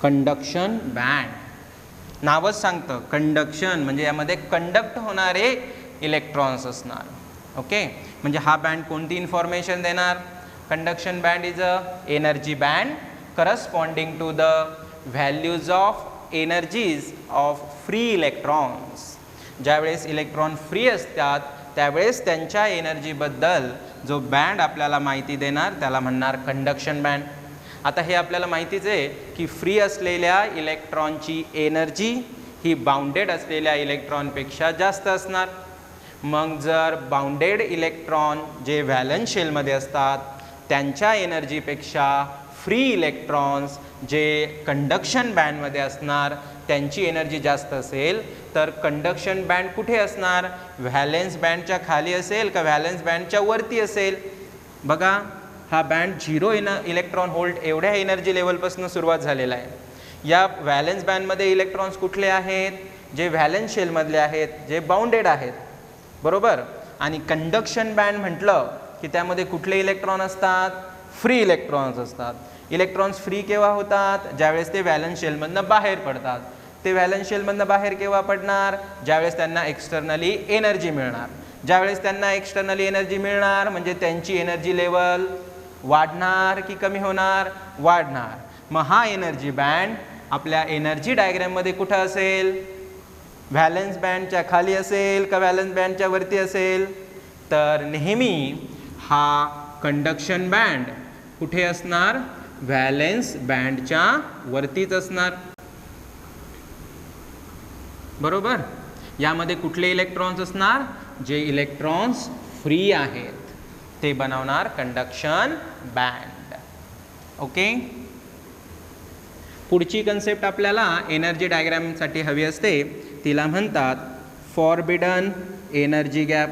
कंडक्शन बँड नावच सांगतं कंडक्शन म्हणजे यामध्ये कंडक्ट होणारे इलेक्ट्रॉन्स असणार. ओके. म्हणजे हा बँड कोणती इन्फॉर्मेशन देणार? Conduction band is a energy band corresponding to the values of energies of free electrons. ज्यावेळेस इलेक्ट्रॉन फ्री असतात त्यावेळेस त्यांच्या एनर्जीबद्दल जो बँड आपल्याला माहिती देणार त्याला म्हणणार कंडक्शन बँड. आता हे आपल्याला माहितीच आहे की फ्री असलेल्या इलेक्ट्रॉनची एनर्जी ही बाउंडेड असलेल्या इलेक्ट्रॉनपेक्षा जास्त असणार. मग जर बाउंडेड इलेक्ट्रॉन जे व्हॅलेन्स शेलमध्ये असतात त्यांच्या एनर्जीपेक्षा फ्री इलेक्ट्रॉन्स जे कंडक्शन बँडमध्ये असणार त्यांची एनर्जी जास्त असेल तर कंडक्शन बँड कुठे असणार? व्हॅलेन्स बँडच्या खाली असेल का व्हॅलेन्स बँडच्या वरती असेल? बघा, हा बँड 0 इलेक्ट्रॉन होल्ड एवढ्या एनर्जी लेवलपासून सुरुवात झालेला आहे. या व्हॅलेन्स बँडमध्ये इलेक्ट्रॉन्स कुठले आहेत? जे व्हॅलेन्स शेलमधले आहेत, जे बाउंडेड आहेत. बरोबर. आणि कंडक्शन बँड म्हटलं की त्यामध्ये कुठले इलेक्ट्रॉन असतात? फ्री इलेक्ट्रॉन्स असतात. इलेक्ट्रॉन्स फ्री केव्हा होतात? ज्यावेळेस ते व्हॅलेन्स शेलमधनं बाहेर पडतात. ते व्हॅलेन्स शेलमधनं बाहेर केव्हा पडणार? ज्यावेळेस त्यांना एक्सटर्नली एनर्जी मिळणार. ज्यावेळेस त्यांना एक्सटर्नली एनर्जी मिळणार म्हणजे त्यांची एनर्जी लेवल वाढणार की कमी होणार? वाढणार. मग हा एनर्जी बँड आपल्या एनर्जी डायग्रॅममध्ये कुठं असेल? व्हॅलेन्स बँडच्या खाली असेल का व्हॅलेन्स बँडच्या वरती असेल? तर नेहमी हा कंडक्शन बँड कुठे असणार? व्हॅलेन्स बँडच्या वरतीच असणार. बरोबर. यामध्ये कुठले इलेक्ट्रॉन्स असणार? जे इलेक्ट्रॉन्स फ्री आहेत ते बनवणार कंडक्शन बँड. ओके. पुढची कन्सेप्ट आपल्याला एनर्जी डायग्रॅमसाठी हवी असते तिला म्हणतात forbidden energy gap.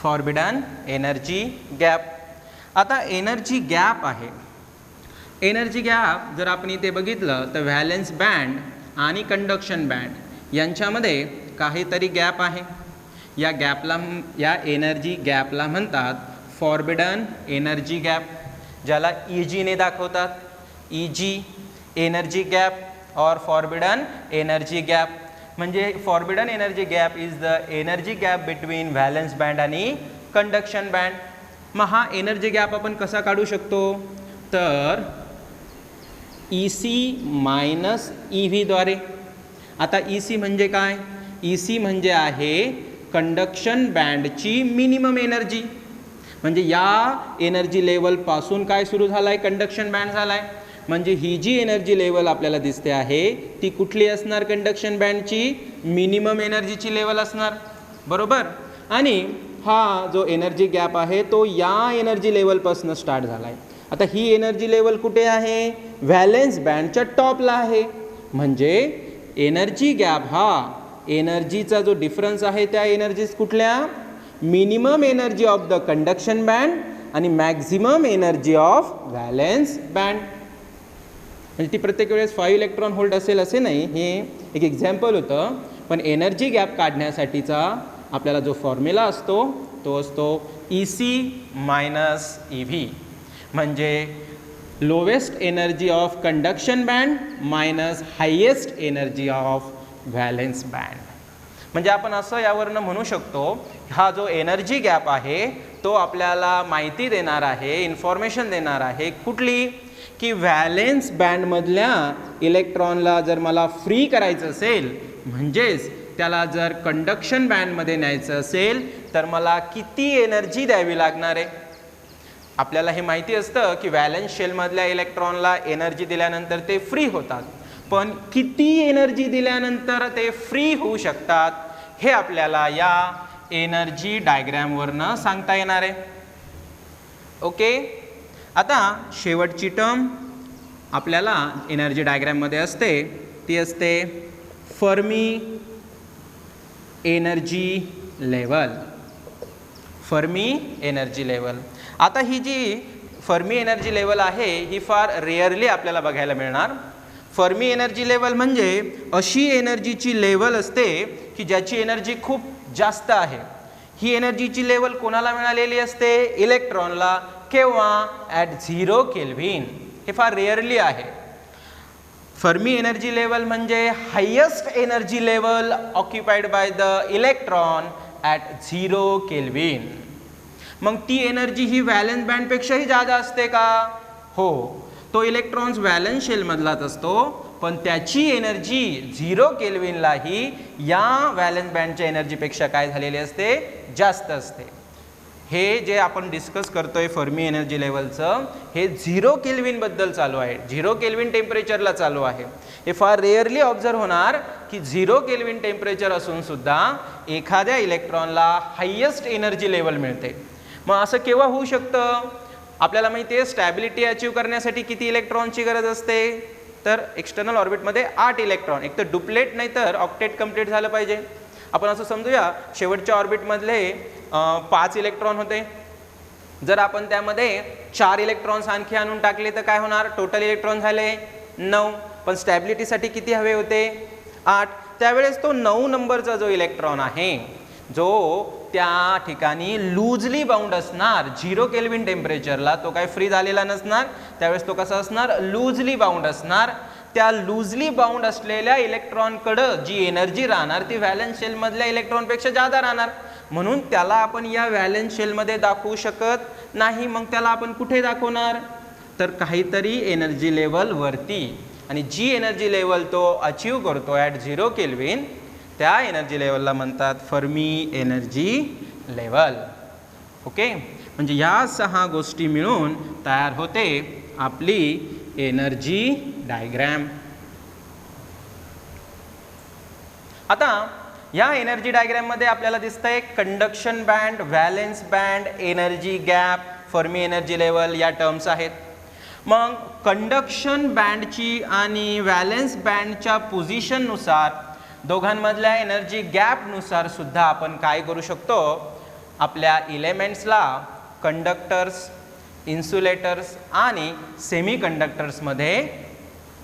Forbidden energy gap. आता एनर्जी गॅप आहे. एनर्जी गॅप जर आपण इथे बघितलं तर व्हॅलेन्स बँड आणि कंडक्शन बँड यांच्यामध्ये काहीतरी गॅप आहे. या एनर्जी गॅपला म्हणतात फॉरबिडन एनर्जी गॅप, ज्याला EG ने दाखवतात. EG एनर्जी गॅप और फॉरबिडन एनर्जी गॅप. म्हणजे forbidden energy gap is the energy gap between valence band आणि कंडक्शन बँड. मग हा एनर्जी गॅप आपण कसा काढू शकतो? तर EC मायनस EV द्वारे. आता EC म्हणजे काय? EC म्हणजे आहे कंडक्शन बँडची मिनिमम एनर्जी. म्हणजे या एनर्जी लेवलपासून काय सुरू झाला आहे? कंडक्शन बँड झाला आहे. म्हणजे ही जी एनर्जी लेवल आपल्याला दिसते आहे ती कुठली असणार? कंडक्शन बँडची मिनिमम एनर्जीची लेवल असणार. बरोबर. आणि हा जो एनर्जी गॅप आहे तो या एनर्जी लेवलपासून स्टार्ट झाला आहे. आता ही एनर्जी लेवल कुठे आहे? व्हॅलेन्स बँडच्या टॉपला आहे. म्हणजे एनर्जी गॅप हा एनर्जीचा जो डिफरन्स आहे त्या एनर्जीज कुठल्या? Minimum energy of the conduction band आणि maximum energy of valence band. म्हणजे ती प्रत्येक वेळेस 5 इलेक्ट्रॉन व्होल्ट असेल असे नाही, हे एक एक्झाम्पल होतं. पण एनर्जी गॅप काढण्यासाठीचा आपल्याला जो फॉर्म्युला असतो तो असतो EC मायनस EV. म्हणजे lowest energy of conduction band minus highest energy of valence band. म्हणजे आपण असं यावरनं म्हणू शकतो, हा जो एनर्जी गॅप आहे तो आपल्याला माहिती देणार आहे, इन्फॉर्मेशन देणार आहे. कुठली? की व्हॅलेन्स बँडमधल्या इलेक्ट्रॉनला जर मला फ्री करायचं असेल, म्हणजेच त्याला जर कंडक्शन बँडमध्ये न्यायचं असेल तर मला किती एनर्जी द्यावी लागणार आहे. आपल्याला हे माहिती असतं की व्हॅलेन्स शेलमधल्या इलेक्ट्रॉनला एनर्जी दिल्यानंतर ते फ्री होतात, पण किती एनर्जी दिल्यानंतर ते फ्री होऊ शकतात हे आपल्याला या एनर्जी डायग्रॅमवरनं सांगता येणार आहे. ओके. आता शेवटची टर्म आपल्याला एनर्जी डायग्रॅममध्ये असते ती असते Fermi energy level. Fermi energy level. आता ही जी फर्मी एनर्जी लेवल आहे ही फार रेअरली आपल्याला बघायला मिळणार. फर्मी एनर्जी लेवल म्हणजे अशी एनर्जीची लेवल असते की ज्याची एनर्जी खूप जास्त आहे. ही एनर्जीची लेवल कोणाला मिळालेली असते? इलेक्ट्रॉनला. केव्हा? At 0 kelvin. हे फार रेअरली आहे. फर्मी एनर्जी लेवल म्हणजे highest energy level occupied by the electron at 0 kelvin. मग ती एनर्जी ही व्हॅलेन्स बँडपेक्षाही जादा असते का? हो. तो इलेक्ट्रॉन्स व्हॅलेन्स शेलमधलाच असतो, पण त्याची एनर्जी 0 केल्व्हिनलाही या व्हॅलेन्स बँडच्या एनर्जीपेक्षा काय झालेली असते? जास्त असते. हे जे आपण डिस्कस करतोय फर्मी एनर्जी लेवलचं, हे 0 केल्व्हिनबद्दल चालू आहे. 0 केल्व्हिन टेम्परेचरला चालू आहे. हे फार रेअरली ऑब्झर्व होणार की 0 केल्व्हिन टेम्परेचर असून सुद्धा एखाद्या इलेक्ट्रॉनला हायेस्ट एनर्जी लेवल मिळते. मग असं केव्हा होऊ शकतं? आपल्याला माहिती आहे स्टॅबिलिटी अचीव करण्यासाठी किती इलेक्ट्रॉनची गरज असते? तर एक्सटर्नल ऑर्बिटमध्ये 8 इलेक्ट्रॉन, एक तर डुप्लेट नाही तर ऑक्टेट कंप्लीट झालं पाहिजे. आपण असं समजूया शेवटच्या ऑर्बिटमधले 5 इलेक्ट्रॉन होते. जर आपण त्यामध्ये 4 इलेक्ट्रॉन्स आणखी आणून टाकले तर काय होणार? टोटल इलेक्ट्रॉन झाले 9. पण स्टॅबिलिटीसाठी किती हवे होते? 8. त्यावेळेस तो 9 नंबरचा जो इलेक्ट्रॉन आहे जो त्या ठिकाणी लूजली बाउंड असणार 0 केल्व्हिन टेम्परेचरला, तो काय फ्री झालेला नसणार. त्यावेळेस तो कसा असणार? लूजली बाउंड असणार. त्या लूजली बाउंड असलेल्या इलेक्ट्रॉनकडं जी एनर्जी राहणार ती व्हॅलेन्स शेलमधल्या इलेक्ट्रॉनपेक्षा जादा राहणार. म्हणून त्याला आपण या व्हॅलेन्स शेलमध्ये दाखवू शकत नाही. मग त्याला आपण कुठे दाखवणार? तर काहीतरी एनर्जी लेवल वरती. आणि जी एनर्जी लेवल तो अचीव करतो ॲट 0 केल्व्हिन त्या एनर्जी लेवलला म्हणतात फर्मी एनर्जी लेवल. ओके. म्हणजे या 6 गोष्टी मिळून तयार होते आपली एनर्जी डायग्रॅम. आता या एनर्जी डायग्रॅममध्ये आपल्याला दिसतंय conduction band, valence band, energy gap, Fermi energy level या टर्म्स आहेत. मग कंडक्शन बँडची आणि व्हॅलेन्स बँडच्या पोझिशननुसार दोघांमधल्या एनर्जी गॅपनुसार सुद्धा आपण काय करू शकतो? आपल्या इलेमेंट्सला कंडक्टर्स, इन्सुलेटर्स आणि सेमी कंडक्टर्समध्ये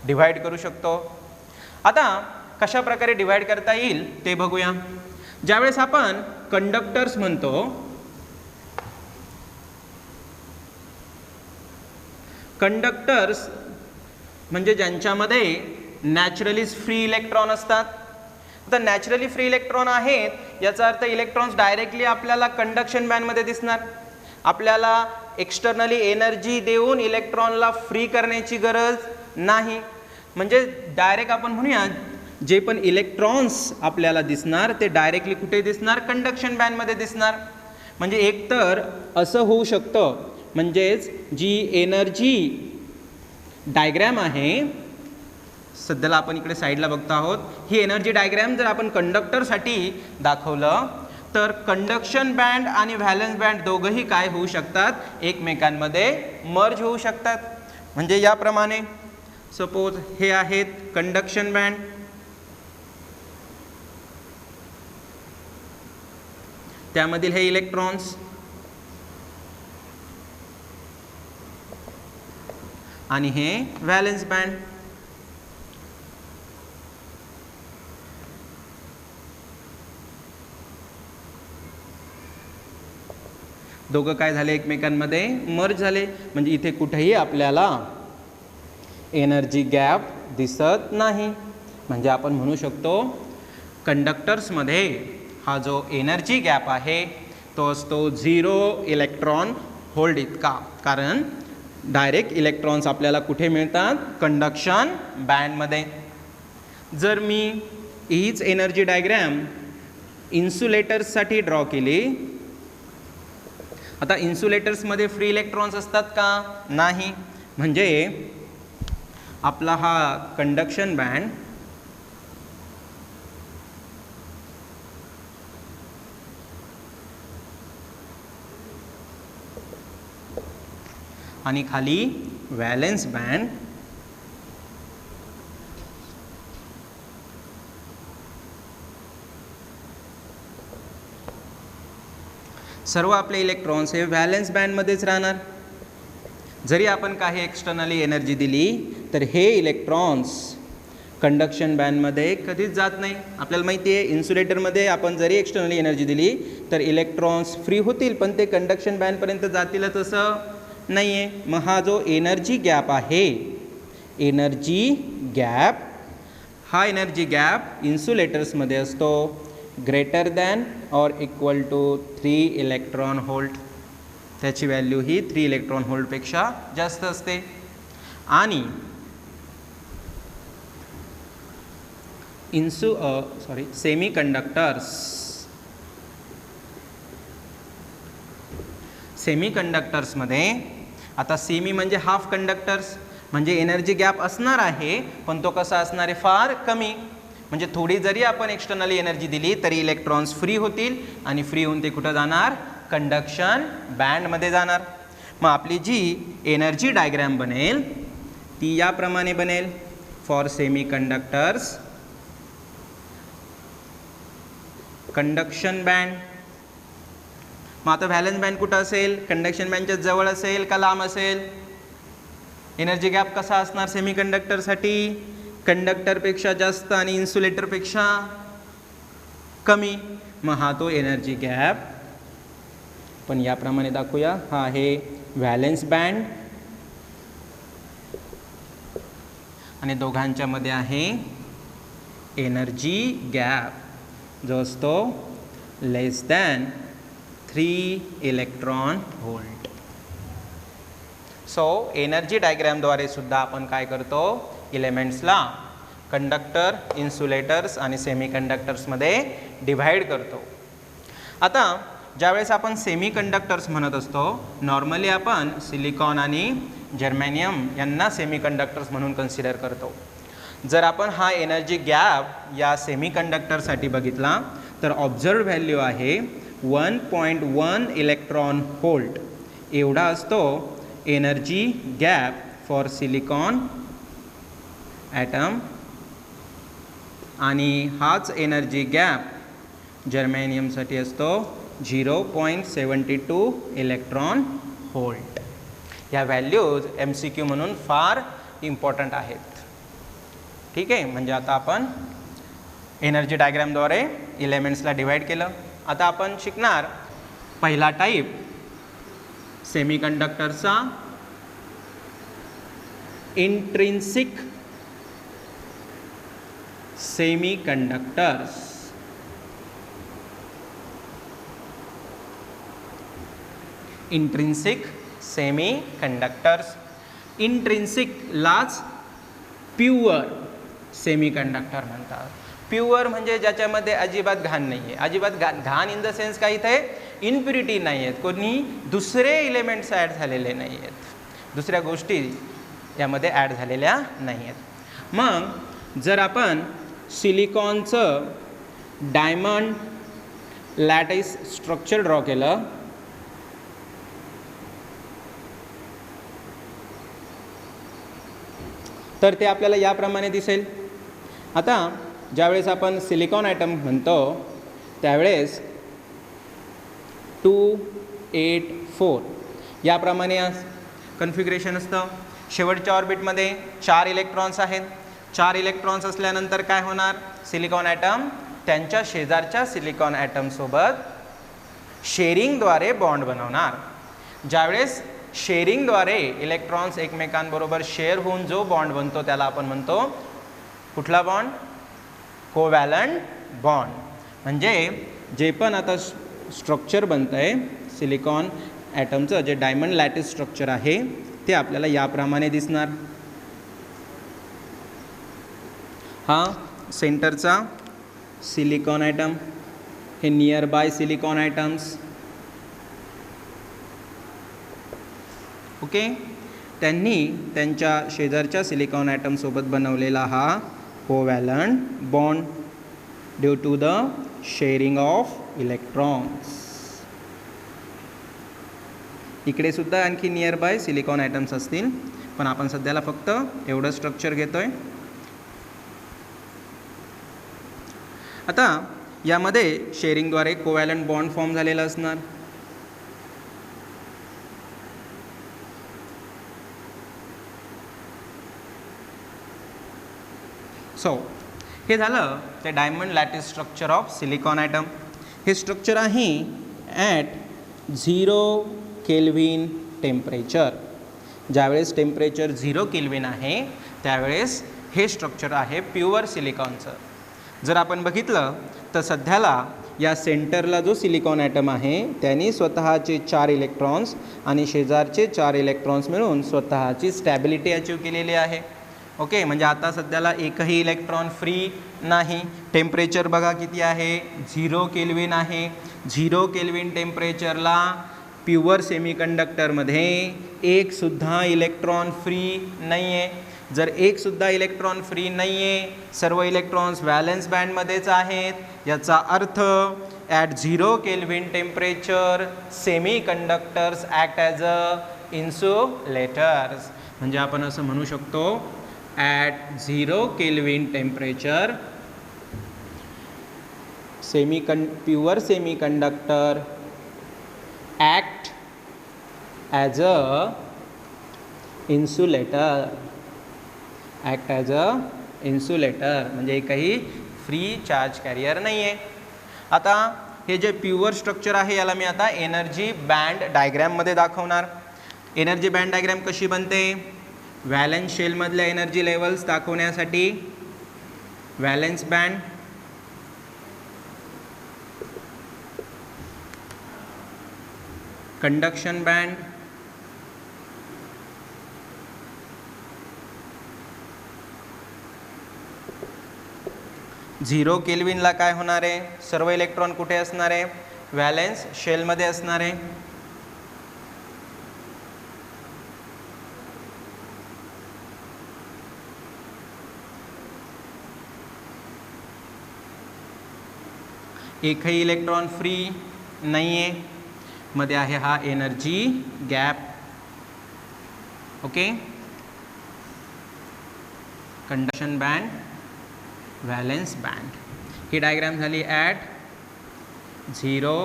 डिव्हाइड करू शकतो. आता कशा प्रकारे डिव्हाइड करता येईल ते बघूया. ज्यावेळेस आपण कंडक्टर्स म्हणतो, कंडक्टर्स म्हणजे ज्यांच्यामध्ये नॅचरली फ्री इलेक्ट्रॉन असतात. तर नॅचरली फ्री इलेक्ट्रॉन आहेत याचा अर्थ इलेक्ट्रॉन्स डायरेक्टली आपल्याला कंडक्शन बँडमध्ये दिसणार. आपल्याला एक्सटर्नली एनर्जी देऊन इलेक्ट्रॉनला फ्री करण्याची गरज नाही. म्हणजे डायरेक्ट आपण म्हणूया जे पण इलेक्ट्रॉन्स आपल्याला दिसणार ते डायरेक्टली कुठे दिसणार? कंडक्शन बँडमध्ये दिसणार. म्हणजे एकतर असं होऊ शकतं, म्हणजेच जी एनर्जी डायग्रॅम आहे सध्याला आपण इकडे साईडला बघतो आहोत, ही एनर्जी डायग्रॅम जर आपण कंडक्टरसाठी दाखवलं तर कंडक्शन बँड आणि व्हॅलन्स बँड दोघंही काय होऊ शकतात, एकमेकांमध्ये मर्ज होऊ शकतात. म्हणजे याप्रमाणे सपोज हे आहेत कंडक्शन बँड, त्यामधील हे इलेक्ट्रॉन्स आणि हे व्हॅलन्स बँड. दोघं काय झाले, एकमेकांमध्ये मर्ज झाले. म्हणजे इथे कुठेही आपल्याला एनर्जी गॅप दिसत नाही. म्हणजे आपण म्हणू शकतो कंडक्टर्समध्ये हा जो एनर्जी गॅप आहे तो असतो 0 इलेक्ट्रॉन होल्ड इतका. कारण डायरेक्ट इलेक्ट्रॉन्स आपल्याला कुठे मिळतात, कंडक्शन बँडमध्ये. जर मी हीच एनर्जी डायग्रॅम इन्सुलेटर्ससाठी ड्रॉ केली, आता इन्सुलेटर्समध्ये फ्री इलेक्ट्रॉन्स असतात का, नाही. म्हणजे आपला हा कंडक्शन बँड आणि खाली व्हॅलेन्स बँड. सर्व आपले इलेक्ट्रॉन्स हे व्हॅलेन्स बँडमध्येच राहणार. जरी आपण काही एक्सटर्नली एनर्जी दिली तर हे इलेक्ट्रॉन्स कंडक्शन बँडमध्ये कधीच जात नाही. आपल्याला माहिती आहे इन्सुलेटरमध्ये आपण जरी एक्सटर्नली एनर्जी दिली तर इलेक्ट्रॉन्स फ्री होतील, पण ते कंडक्शन बँडपर्यंत जातीलच असं नाही आहे. मग हा जो एनर्जी गॅप आहे, एनर्जी गॅप, हा एनर्जी गॅप इन्सुलेटर्समध्ये असतो greater than or equal to 3 electron volt. त्याची व्हॅल्यू ही 3 इलेक्ट्रॉन होल्टपेक्षा जास्त असते. आणि सेमी कंडक्टर्समध्ये आता सेमी म्हणजे हाफ कंडक्टर्स, म्हणजे एनर्जी गॅप असणार आहे, पण तो कसा असणार आहे, फार कमी. म्हणजे थोडी जरी आपण एक्सटर्नली एनर्जी दिली तरी इलेक्ट्रॉन्स फ्री होतील आणि फ्री होऊन ते कुठं जाणार, कंडक्शन बँडमध्ये जाणार. मग आपली जी एनर्जी डायग्रॅम बनेल ती याप्रमाणे बनेल. For semi conductors conduction band. मग आता व्हॅलन्स बँड कुठं असेल, कंडक्शन बँडच्या जवळ असेल का लांब असेल. एनर्जी गॅप कसा असणार सेमी कंडक्टरसाठी, कंडक्टरपेक्षा जास्त आणि इन्सुलेटरपेक्षा कमी. मग हा तो एनर्जी गॅप पण याप्रमाणे दाखवूया. हा आहे व्हॅलेन्स बँड आणि दोघांच्या मध्ये आहे एनर्जी गॅप जो असतो less than 3 electron volt. So energy डायग्रॅमद्वारे सुद्धा आपण काय करतो, एलिमेंट्सला कंडक्टर, इन्सुलेटर्स आणि सेमी कंडक्टर्समध्ये डिव्हाइड करतो. आता ज्यावेळेस आपण सेमी कंडक्टर्स म्हणत असतो, नॉर्मली आपण सिलिकॉन आणि जर्मेनियम यांना सेमी कंडक्टर्स म्हणून कन्सिडर करतो. जर आपण हा एनर्जी गॅप या सेमी कंडक्टरसाठी बघितला तर ऑब्झर्व्ड व्हॅल्यू आहे 1.1 इलेक्ट्रॉन होल्ट एवढा असतो energy gap for silicon atom. आणि हाच एनर्जी गॅप जर्मेनियमसाठी असतो 0.72 इलेक्ट्रॉन होल्ट. ह्या व्हॅल्यूज MCQ म्हणून फार इम्पॉर्टंट आहेत. ठीक आहे, म्हणजे आता आपण एनर्जी डायग्रॅमद्वारे एलिमेंट्सला डिवाइड केलं. आता आपण शिकणार पहिला टाईप सेमी कंडक्टरचा, intrinsic semiconductors. Intrinsic semiconductors. इंट्रिन्सिकलाच प्युअर सेमी कंडक्टर म्हणतात. प्युअर म्हणजे ज्याच्यामध्ये अजिबात घाण नाही आहे. अजिबात घाण इन द सेन्स काय इथे इम्प्युरिटी नाही आहेत, कोणी दुसरे एलिमेंट्स ॲड झालेले नाही आहेत, दुसऱ्या गोष्टी यामध्ये ॲड झालेल्या नाही आहेत. मग जर आपण सिलिकॉनचं डायमंड लॅटिस स्ट्रक्चर ड्रॉ केलं, तर ते आपल्याला याप्रमाणे दिसेल. आता ज्यावेळेस आपण सिलिकॉन ॲटम म्हणतो त्यावेळेस 284 याप्रमाणे कन्फिगरेशन असतं. शेवटच्या ऑर्बिटमध्ये 4 इलेक्ट्रॉन्स आहेत. 4 इलेक्ट्रॉन्स असल्यानंतर काय होणार, सिलिकॉन ॲटम त्यांच्या शेजारच्या सिलिकॉन ॲटमसोबत शेअरिंगद्वारे बॉन्ड बनवणार. ज्यावेळेस शेअरिंगद्वारे इलेक्ट्रॉन्स एकमेकांबरोबर शेअर होऊन जो बॉन्ड बनतो त्याला आपण म्हणतो कुठला बॉन्ड, कोव्हॅलंट बॉन्ड. म्हणजे जे पण आता स्ट्रक्चर बनतं आहे सिलिकॉन ॲटमचं, जे डायमंड लॅटिस स्ट्रक्चर आहे ते आपल्याला याप्रमाणे दिसणार. हा सेंटरचा सिलिकॉन ॲटम, हे nearby silicon atoms. Okay, त्यांनी त्यांच्या शेजारच्या सिलिकॉन ॲटमसोबत बनवलेला हा covalent bond due to the sharing of electrons. इकडे सुद्धा आणखी नियर बाय सिलिकॉन ॲटम्स असतील, पण आपण सध्याला फक्त एवढं स्ट्रक्चर घेतोय. आता यामध्ये शेअरिंगद्वारे कोव्हॅलंट बॉन्ड फॉर्म झालेला असणार. सो हे झालं ते diamond lattice structure of silicon atom. हे स्ट्रक्चर आहे ॲट 0 केल्विन टेम्परेचर. ज्यावेळेस टेम्परेचर 0 केल्विन आहे त्यावेळेस हे स्ट्रक्चर आहे प्युअर सिलिकॉनचं. जर आपण बघितलं तर सध्याला या सेंटरला जो सिलिकॉन ॲटम आहे त्यांनी स्वतःचे 4 इलेक्ट्रॉन्स आणि शेजारचे 4 इलेक्ट्रॉन्स मिळून स्वतःची स्टॅबिलिटी अचीव केलेली आहे. ओके, म्हणजे आता सध्याला एकही इलेक्ट्रॉन फ्री नाही. टेम्परेचर बघा किती आहे, 0 केल्विन आहे. 0 केल्विन टेम्परेचरला प्युअर सेमीकंडक्टरमध्ये एकसुद्धा इलेक्ट्रॉन फ्री नाही आहे. जर एकसुद्धा इलेक्ट्रॉन फ्री नाही आहे, सर्व इलेक्ट्रॉन्स व्हॅलेन्स बँडमध्येच आहेत, याचा अर्थ at 0 kelvin temperature semi conductors act as a insulators. म्हणजे आपण असं म्हणू शकतो at 0 kelvin temperature pure semiconductor act as a insulator. Act as a insulator म्हणजे एकही फ्री चार्ज कॅरियर नाही आहे. आता हे जे प्युअर स्ट्रक्चर आहे याला मी आता एनर्जी बँड डायग्रॅममध्ये दाखवणार. एनर्जी बँड डायग्रॅम कशी बनते, व्हॅलेन्स शेलमधल्या एनर्जी लेवल्स दाखवण्यासाठी valence band, conduction band, zero केल्विनला काय होणार आहे, सर्व इलेक्ट्रॉन कुठे असणार आहे, व्हॅलेन्स शेलमध्ये असणार आहे. एकही इलेक्ट्रॉन फ्री नाही आहे. मध्ये आहे हा energy gap. Okay, conduction band, valence band. ही डायग्राम झाली ॲट 0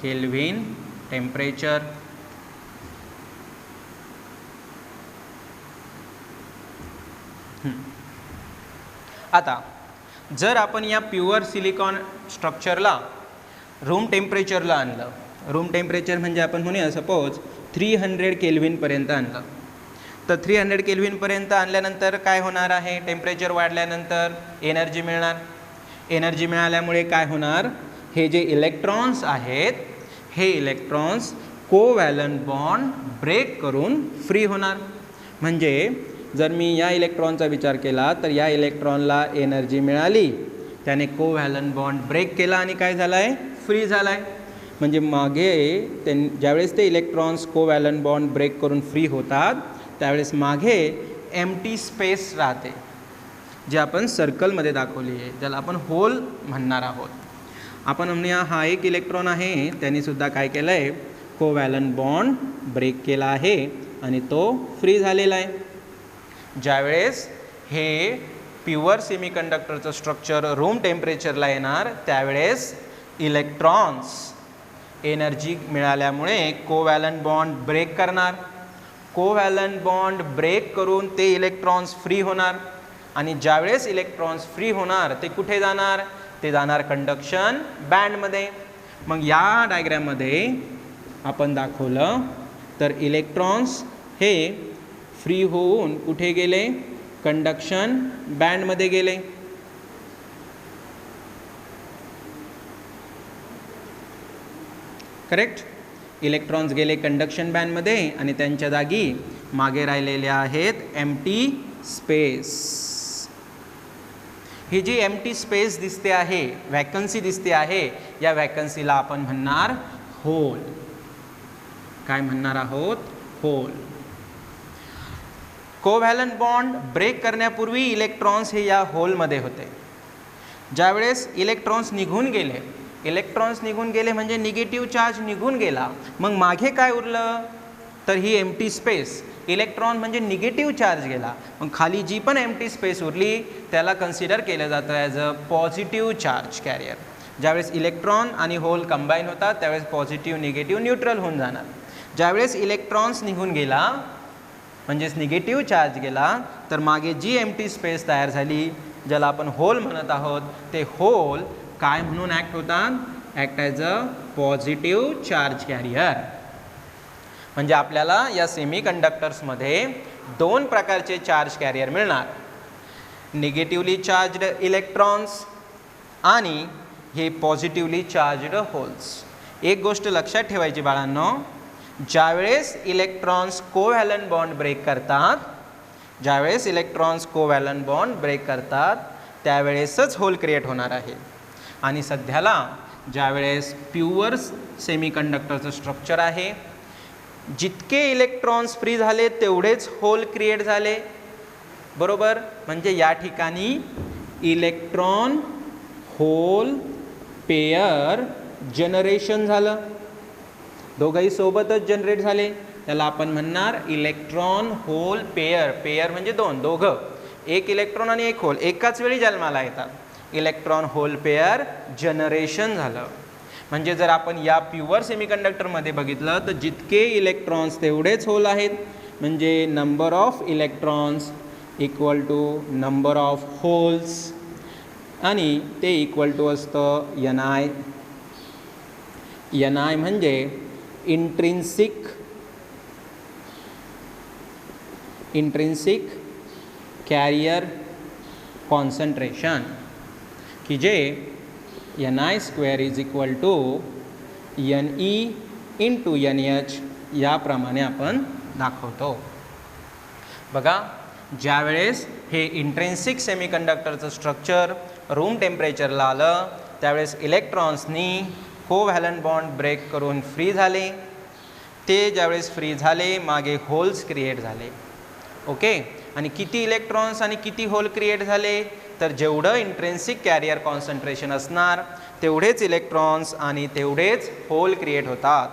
केल्विन टेम्परेचर. आता जर आपण या प्युअर सिलिकॉन स्ट्रक्चरला रूम टेम्परेचरला आणलं, रूम टेम्परेचर म्हणजे आपण म्हणूया सपोज 300 केल्विनपर्यंत आणलं, तर 300 केल्विनपर्यंत आणल्यानंतर काय होणार आहे, टेम्परेचर वाढल्यानंतर एनर्जी मिळणार. एनर्जी मिळाल्यामुळे काय होणार, हे जे इलेक्ट्रॉन्स आहेत हे इलेक्ट्रॉन्स कोव्हॅलंट बॉन्ड ब्रेक करून फ्री होणार. म्हणजे जर मी या इलेक्ट्रॉनचा विचार केला तर या इलेक्ट्रॉनला एनर्जी मिळाली, त्याने कोव्हॅलंट बॉन्ड ब्रेक केला आणि काय झालं आहे, फ्री झाला आहे. म्हणजे मागे ज्यावेळेस ते इलेक्ट्रॉन्स कोव्हॅलंट बॉन्ड ब्रेक करून फ्री होतात त्यावेळेस मागे एम्प्टी स्पेस राहते, जे आपण सर्कलमध्ये दाखवली आहे, ज्याला आपण होल म्हणणार आहोत. आपण म्हणूया हा एक इलेक्ट्रॉन आहे, त्यांनी सुद्धा काय केलं आहे, कोव्हॅलंट बॉन्ड ब्रेक केला आहे आणि तो फ्री झालेला आहे. ज्यावेळेस हे प्युअर सेमीकंडक्टरचं स्ट्रक्चर रूम टेम्परेचरला येणार त्यावेळेस इलेक्ट्रॉन्स एनर्जी मिळाल्यामुळे कोव्हॅलंट बॉन्ड ब्रेक करणार. कोव्हॅलंट बॉन्ड ब्रेक करून ते इलेक्ट्रॉन्स फ्री होणार आणि ज्यावेळेस इलेक्ट्रॉन्स फ्री होणार ते कुठे जाणार, ते जाणार कंडक्शन बँडमध्ये. मग या डायग्रॅममध्ये आपण दाखवलं तर इलेक्ट्रॉन्स हे फ्री होऊन कुठे गेले, कंडक्शन बँडमध्ये गेले. करेक्ट. इलेक्ट्रॉन्स गेले कंडक्शन बँडमध्ये आणि त्यांच्या जागी मागे राहिलेल्या आहेत एम्प्टी स्पेस. ही जी एम्प्टी स्पेस दिसते आहे, वॅकन्सी दिसते आहे, या वॅकन्सीला आपण म्हणणार होल. काय म्हणणार आहोत, होल. कोव्हॅलंट बॉन्ड ब्रेक करण्यापूर्वी इलेक्ट्रॉन्स हे या होलमध्ये होते. ज्यावेळेस इलेक्ट्रॉन्स निघून गेले म्हणजे निगेटिव्ह चार्ज निघून गेला, मग मागे काय उरलं तर ही एम्प्टी स्पेस. इलेक्ट्रॉन म्हणजे निगेटिव्ह चार्ज गेला, मग खाली जी पण एम्प्टी स्पेस उरली त्याला कन्सिडर केलं जातं as a positive charge carrier. ज्यावेळेस इलेक्ट्रॉन आणि होल कंबाईन होतात त्यावेळेस पॉझिटिव्ह निगेटिव्ह न्यूट्रल होऊन जाणार. ज्यावेळेस इलेक्ट्रॉन्स निघून गेला म्हणजेच निगेटिव्ह चार्ज गेला तर मागे जी एम्प्टी स्पेस तयार झाली ज्याला आपण होल म्हणत आहोत, ते होल काय म्हणून ॲक्ट होतात, act as a positive charge carrier. म्हणजे आपल्याला या सेमीकंडक्टर्समध्ये दोन प्रकारचे चार्ज कॅरियर मिळणार, निगेटिव्हली चार्ज्ड इलेक्ट्रॉन्स आणि हे पॉझिटिव्हली चार्ज्ड होल्स. एक गोष्ट लक्षात ठेवायची बाळांनो, ज्यावेळेस इलेक्ट्रॉन्स कोव्हॅलंट बॉन्ड ब्रेक करतात त्यावेळेसच होल क्रिएट होणार आहे. आणि सध्याला ज्यावेळेस प्युअर सेमीकंडक्टरचं स्ट्रक्चर आहे, जितके इलेक्ट्रॉन्स फ्री झाले तेवढेच होल क्रिएट झाले, बरोबर. म्हणजे या ठिकाणी इलेक्ट्रॉन होल पेयर जनरेशन झालं, दोघंही सोबतच जनरेट झाले, त्याला आपण म्हणणार इलेक्ट्रॉन होल पेयर. पेयर म्हणजे दोघं, एक इलेक्ट्रॉन आणि एक होल एकाच वेळी जन्माला येतात. इलेक्ट्रॉन होल पेयर जनरेशन झालं. म्हणजे जर आपण या प्युअर सेमीकंडक्टरमध्ये बघितलं तर जितके इलेक्ट्रॉन्स तेवढेच होल आहेत, म्हणजे number of electrons equal to number of holes आणि ते इक्वल टू असतं Ni. Ni म्हणजे इंट्रिन्सिक कॅरियर कॉन्सन्ट्रेशन, की जे Ni² is equal to Ne into NH याप्रमाणे आपण दाखवतो. बघा, ज्यावेळेस हे इंट्रिन्सिक सेमीकंडक्टरचं स्ट्रक्चर रूम टेम्परेचरला आलं त्यावेळेस इलेक्ट्रॉन्सनी कोव्हॅलंट बॉन्ड ब्रेक करून फ्री झाले. ते ज्यावेळेस फ्री झाले मागे होल्स क्रिएट झाले. ओके. आणि किती इलेक्ट्रॉन्स आणि किती होल क्रिएट झाले तर जेवढं इंट्रिन्सिक कॅरियर कॉन्सन्ट्रेशन असणार तेवढेच इलेक्ट्रॉन्स आणि तेवढेच होल क्रिएट होतात.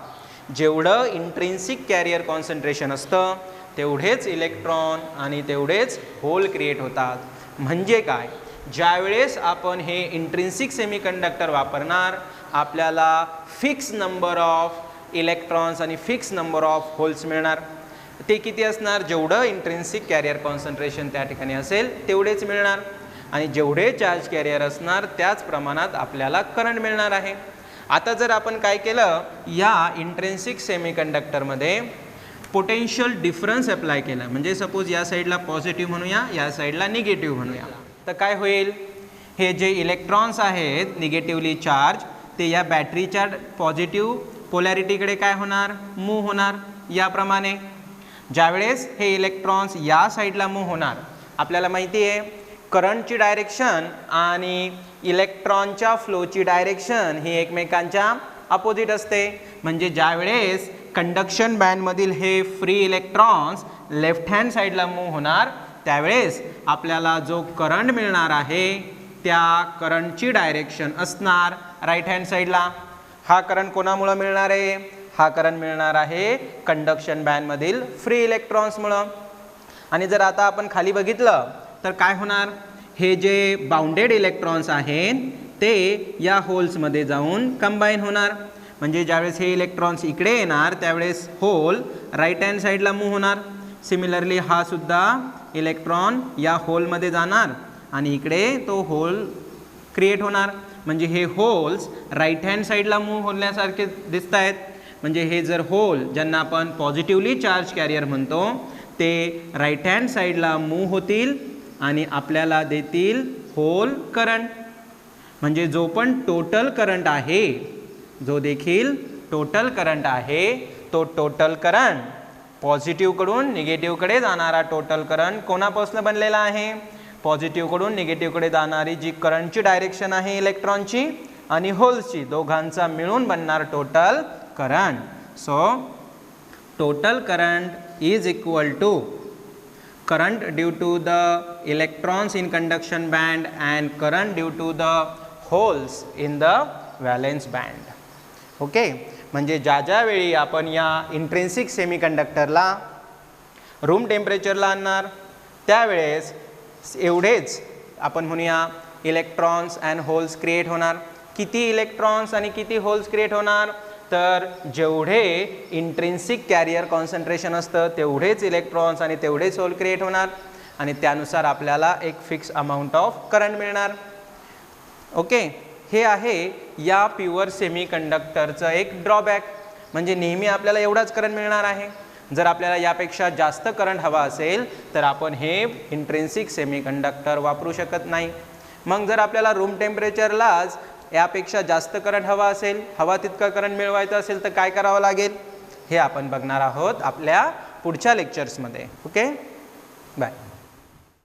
जेवढं इंट्रिन्सिक कॅरियर कॉन्सन्ट्रेशन असतं तेवढेच इलेक्ट्रॉन आणि तेवढेच होल क्रिएट होतात. म्हणजे काय, ज्यावेळेस आपण हे इंट्रिन्सिक सेमीकंडक्टर वापरणार आपल्याला फिक्स नंबर ऑफ इलेक्ट्रॉन्स आणि फिक्स नंबर ऑफ होल्स मिळणार. ते किती असणार, जेवढं इंट्रिन्सिक कॅरियर कॉन्सन्ट्रेशन त्या ठिकाणी असेल तेवढेच मिळणार आणि जेवढे चार्ज कॅरियर असणार त्याच प्रमाणात आपल्याला करंट मिळणार आहे. आता जर आपण काय केलं, या इंट्रिन्सिक सेमीकंडक्टरमध्ये पोटेन्शियल डिफरन्स अप्लाय केला, म्हणजे सपोज या साईडला पॉझिटिव्ह म्हणूया, या साईडला निगेटिव्ह म्हणूया, तर काय होईल, हे जे इलेक्ट्रॉन्स आहेत निगेटिव्हली चार्ज ते या बॅटरीच्या पॉझिटिव्ह पोलॅरिटीकडे काय होणार, मूव्ह होणार. याप्रमाणे ज्यावेळेस हे इलेक्ट्रॉन्स या साईडला मूव्ह होणार, आपल्याला माहिती आहे करंटची डायरेक्शन आणि इलेक्ट्रॉनच्या फ्लोची डायरेक्शन ही एकमेकांच्या अपोजिट असते. म्हणजे ज्यावेळेस कंडक्शन बँडमधील हे फ्री इलेक्ट्रॉन्स लेफ्ट हँड साईडला मूव्ह होणार त्यावेळेस आपल्याला जो करंट मिळणार आहे त्या करंटची डायरेक्शन असणार राईट हँड साईडला. हा करंट कोणामुळं मिळणार आहे? हा करंट मिळणार आहे कंडक्शन बँडमधील फ्री इलेक्ट्रॉन्समुळं. आणि जर आता आपण खाली बघितलं तर काय होणार? हे जे बाउंडेड इलेक्ट्रॉन्स आहेत ते या होल्समध्ये जाऊन कंबाईन होणार. म्हणजे ज्यावेळेस हे इलेक्ट्रॉन्स इकडे येणार त्यावेळेस होल राईट हँड साईडला मूव्ह होणार. सिमिलरली हा सुद्धा इलेक्ट्रॉन या होलमध्ये जाणार आणि इकडे तो होल क्रिएट होणार. म्हणजे हे होल्स राईट हँड साईडला मूव्ह होण्यासारखे दिसत आहेत. म्हणजे हे जर होल ज्यांना आपण पॉझिटिव्हली चार्ज कॅरियर म्हणतो ते राईट हँड साईडला मूव्ह होतील आणि आपल्याला देतील होल करंट. म्हणजे जो पण टोटल करंट आहे, जो देखील टोटल करंट आहे तो टोटल करंट पॉझिटिव्हकडून निगेटिव्हकडे जाणारा टोटल करंट कोणापासून बनलेला आहे? पॉझिटिव्हकडून निगेटिव्हकडे जाणारी जी करंटची डायरेक्शन आहे इलेक्ट्रॉनची आणि होल्सची, दोघांचा मिळून बनणार total current. So total current is equal to current due to the electrons in conduction band and current due to the holes in the valence band. Okay, म्हणजे ज्या वेळी आपण या इंट्रिन्सिक सेमीकंडक्टरला रूम टेम्परेचरला आणणार त्यावेळेस एवढेच आपण म्हणूया इलेक्ट्रॉन्स अँड होल्स क्रिएट होणार. किती इलेक्ट्रॉन्स आणि किती होल्स क्रिएट होणार? तर जेवढे इंट्रिन्सिक कॅरियर कॉन्सन्ट्रेशन असतं तेवढेच इलेक्ट्रॉन्स आणि तेवढेच होल क्रिएट होणार आणि त्यानुसार आपल्याला एक फिक्स अमाऊंट ऑफ करंट मिळणार. ओके, हे आहे या प्युअर सेमीकंडक्टरचं एक ड्रॉबॅक. म्हणजे नेहमी आपल्याला एवढाच करंट मिळणार आहे. जर आपल्याला यापेक्षा जास्त करंट हवा असेल तर आपण हे इंट्रिन्सिक सेमीकंडक्टर वापरू शकत नाही. मग जर आपल्याला रूम टेम्परेचरलाच यापेक्षा जास्त करंट हवा असेल, हवा तितका करंट मिळवायचा असेल तर काय करावं लागेल हे आपण बघणार आहोत आपल्या पुढच्या लेक्चर्समध्ये. Okay, bye.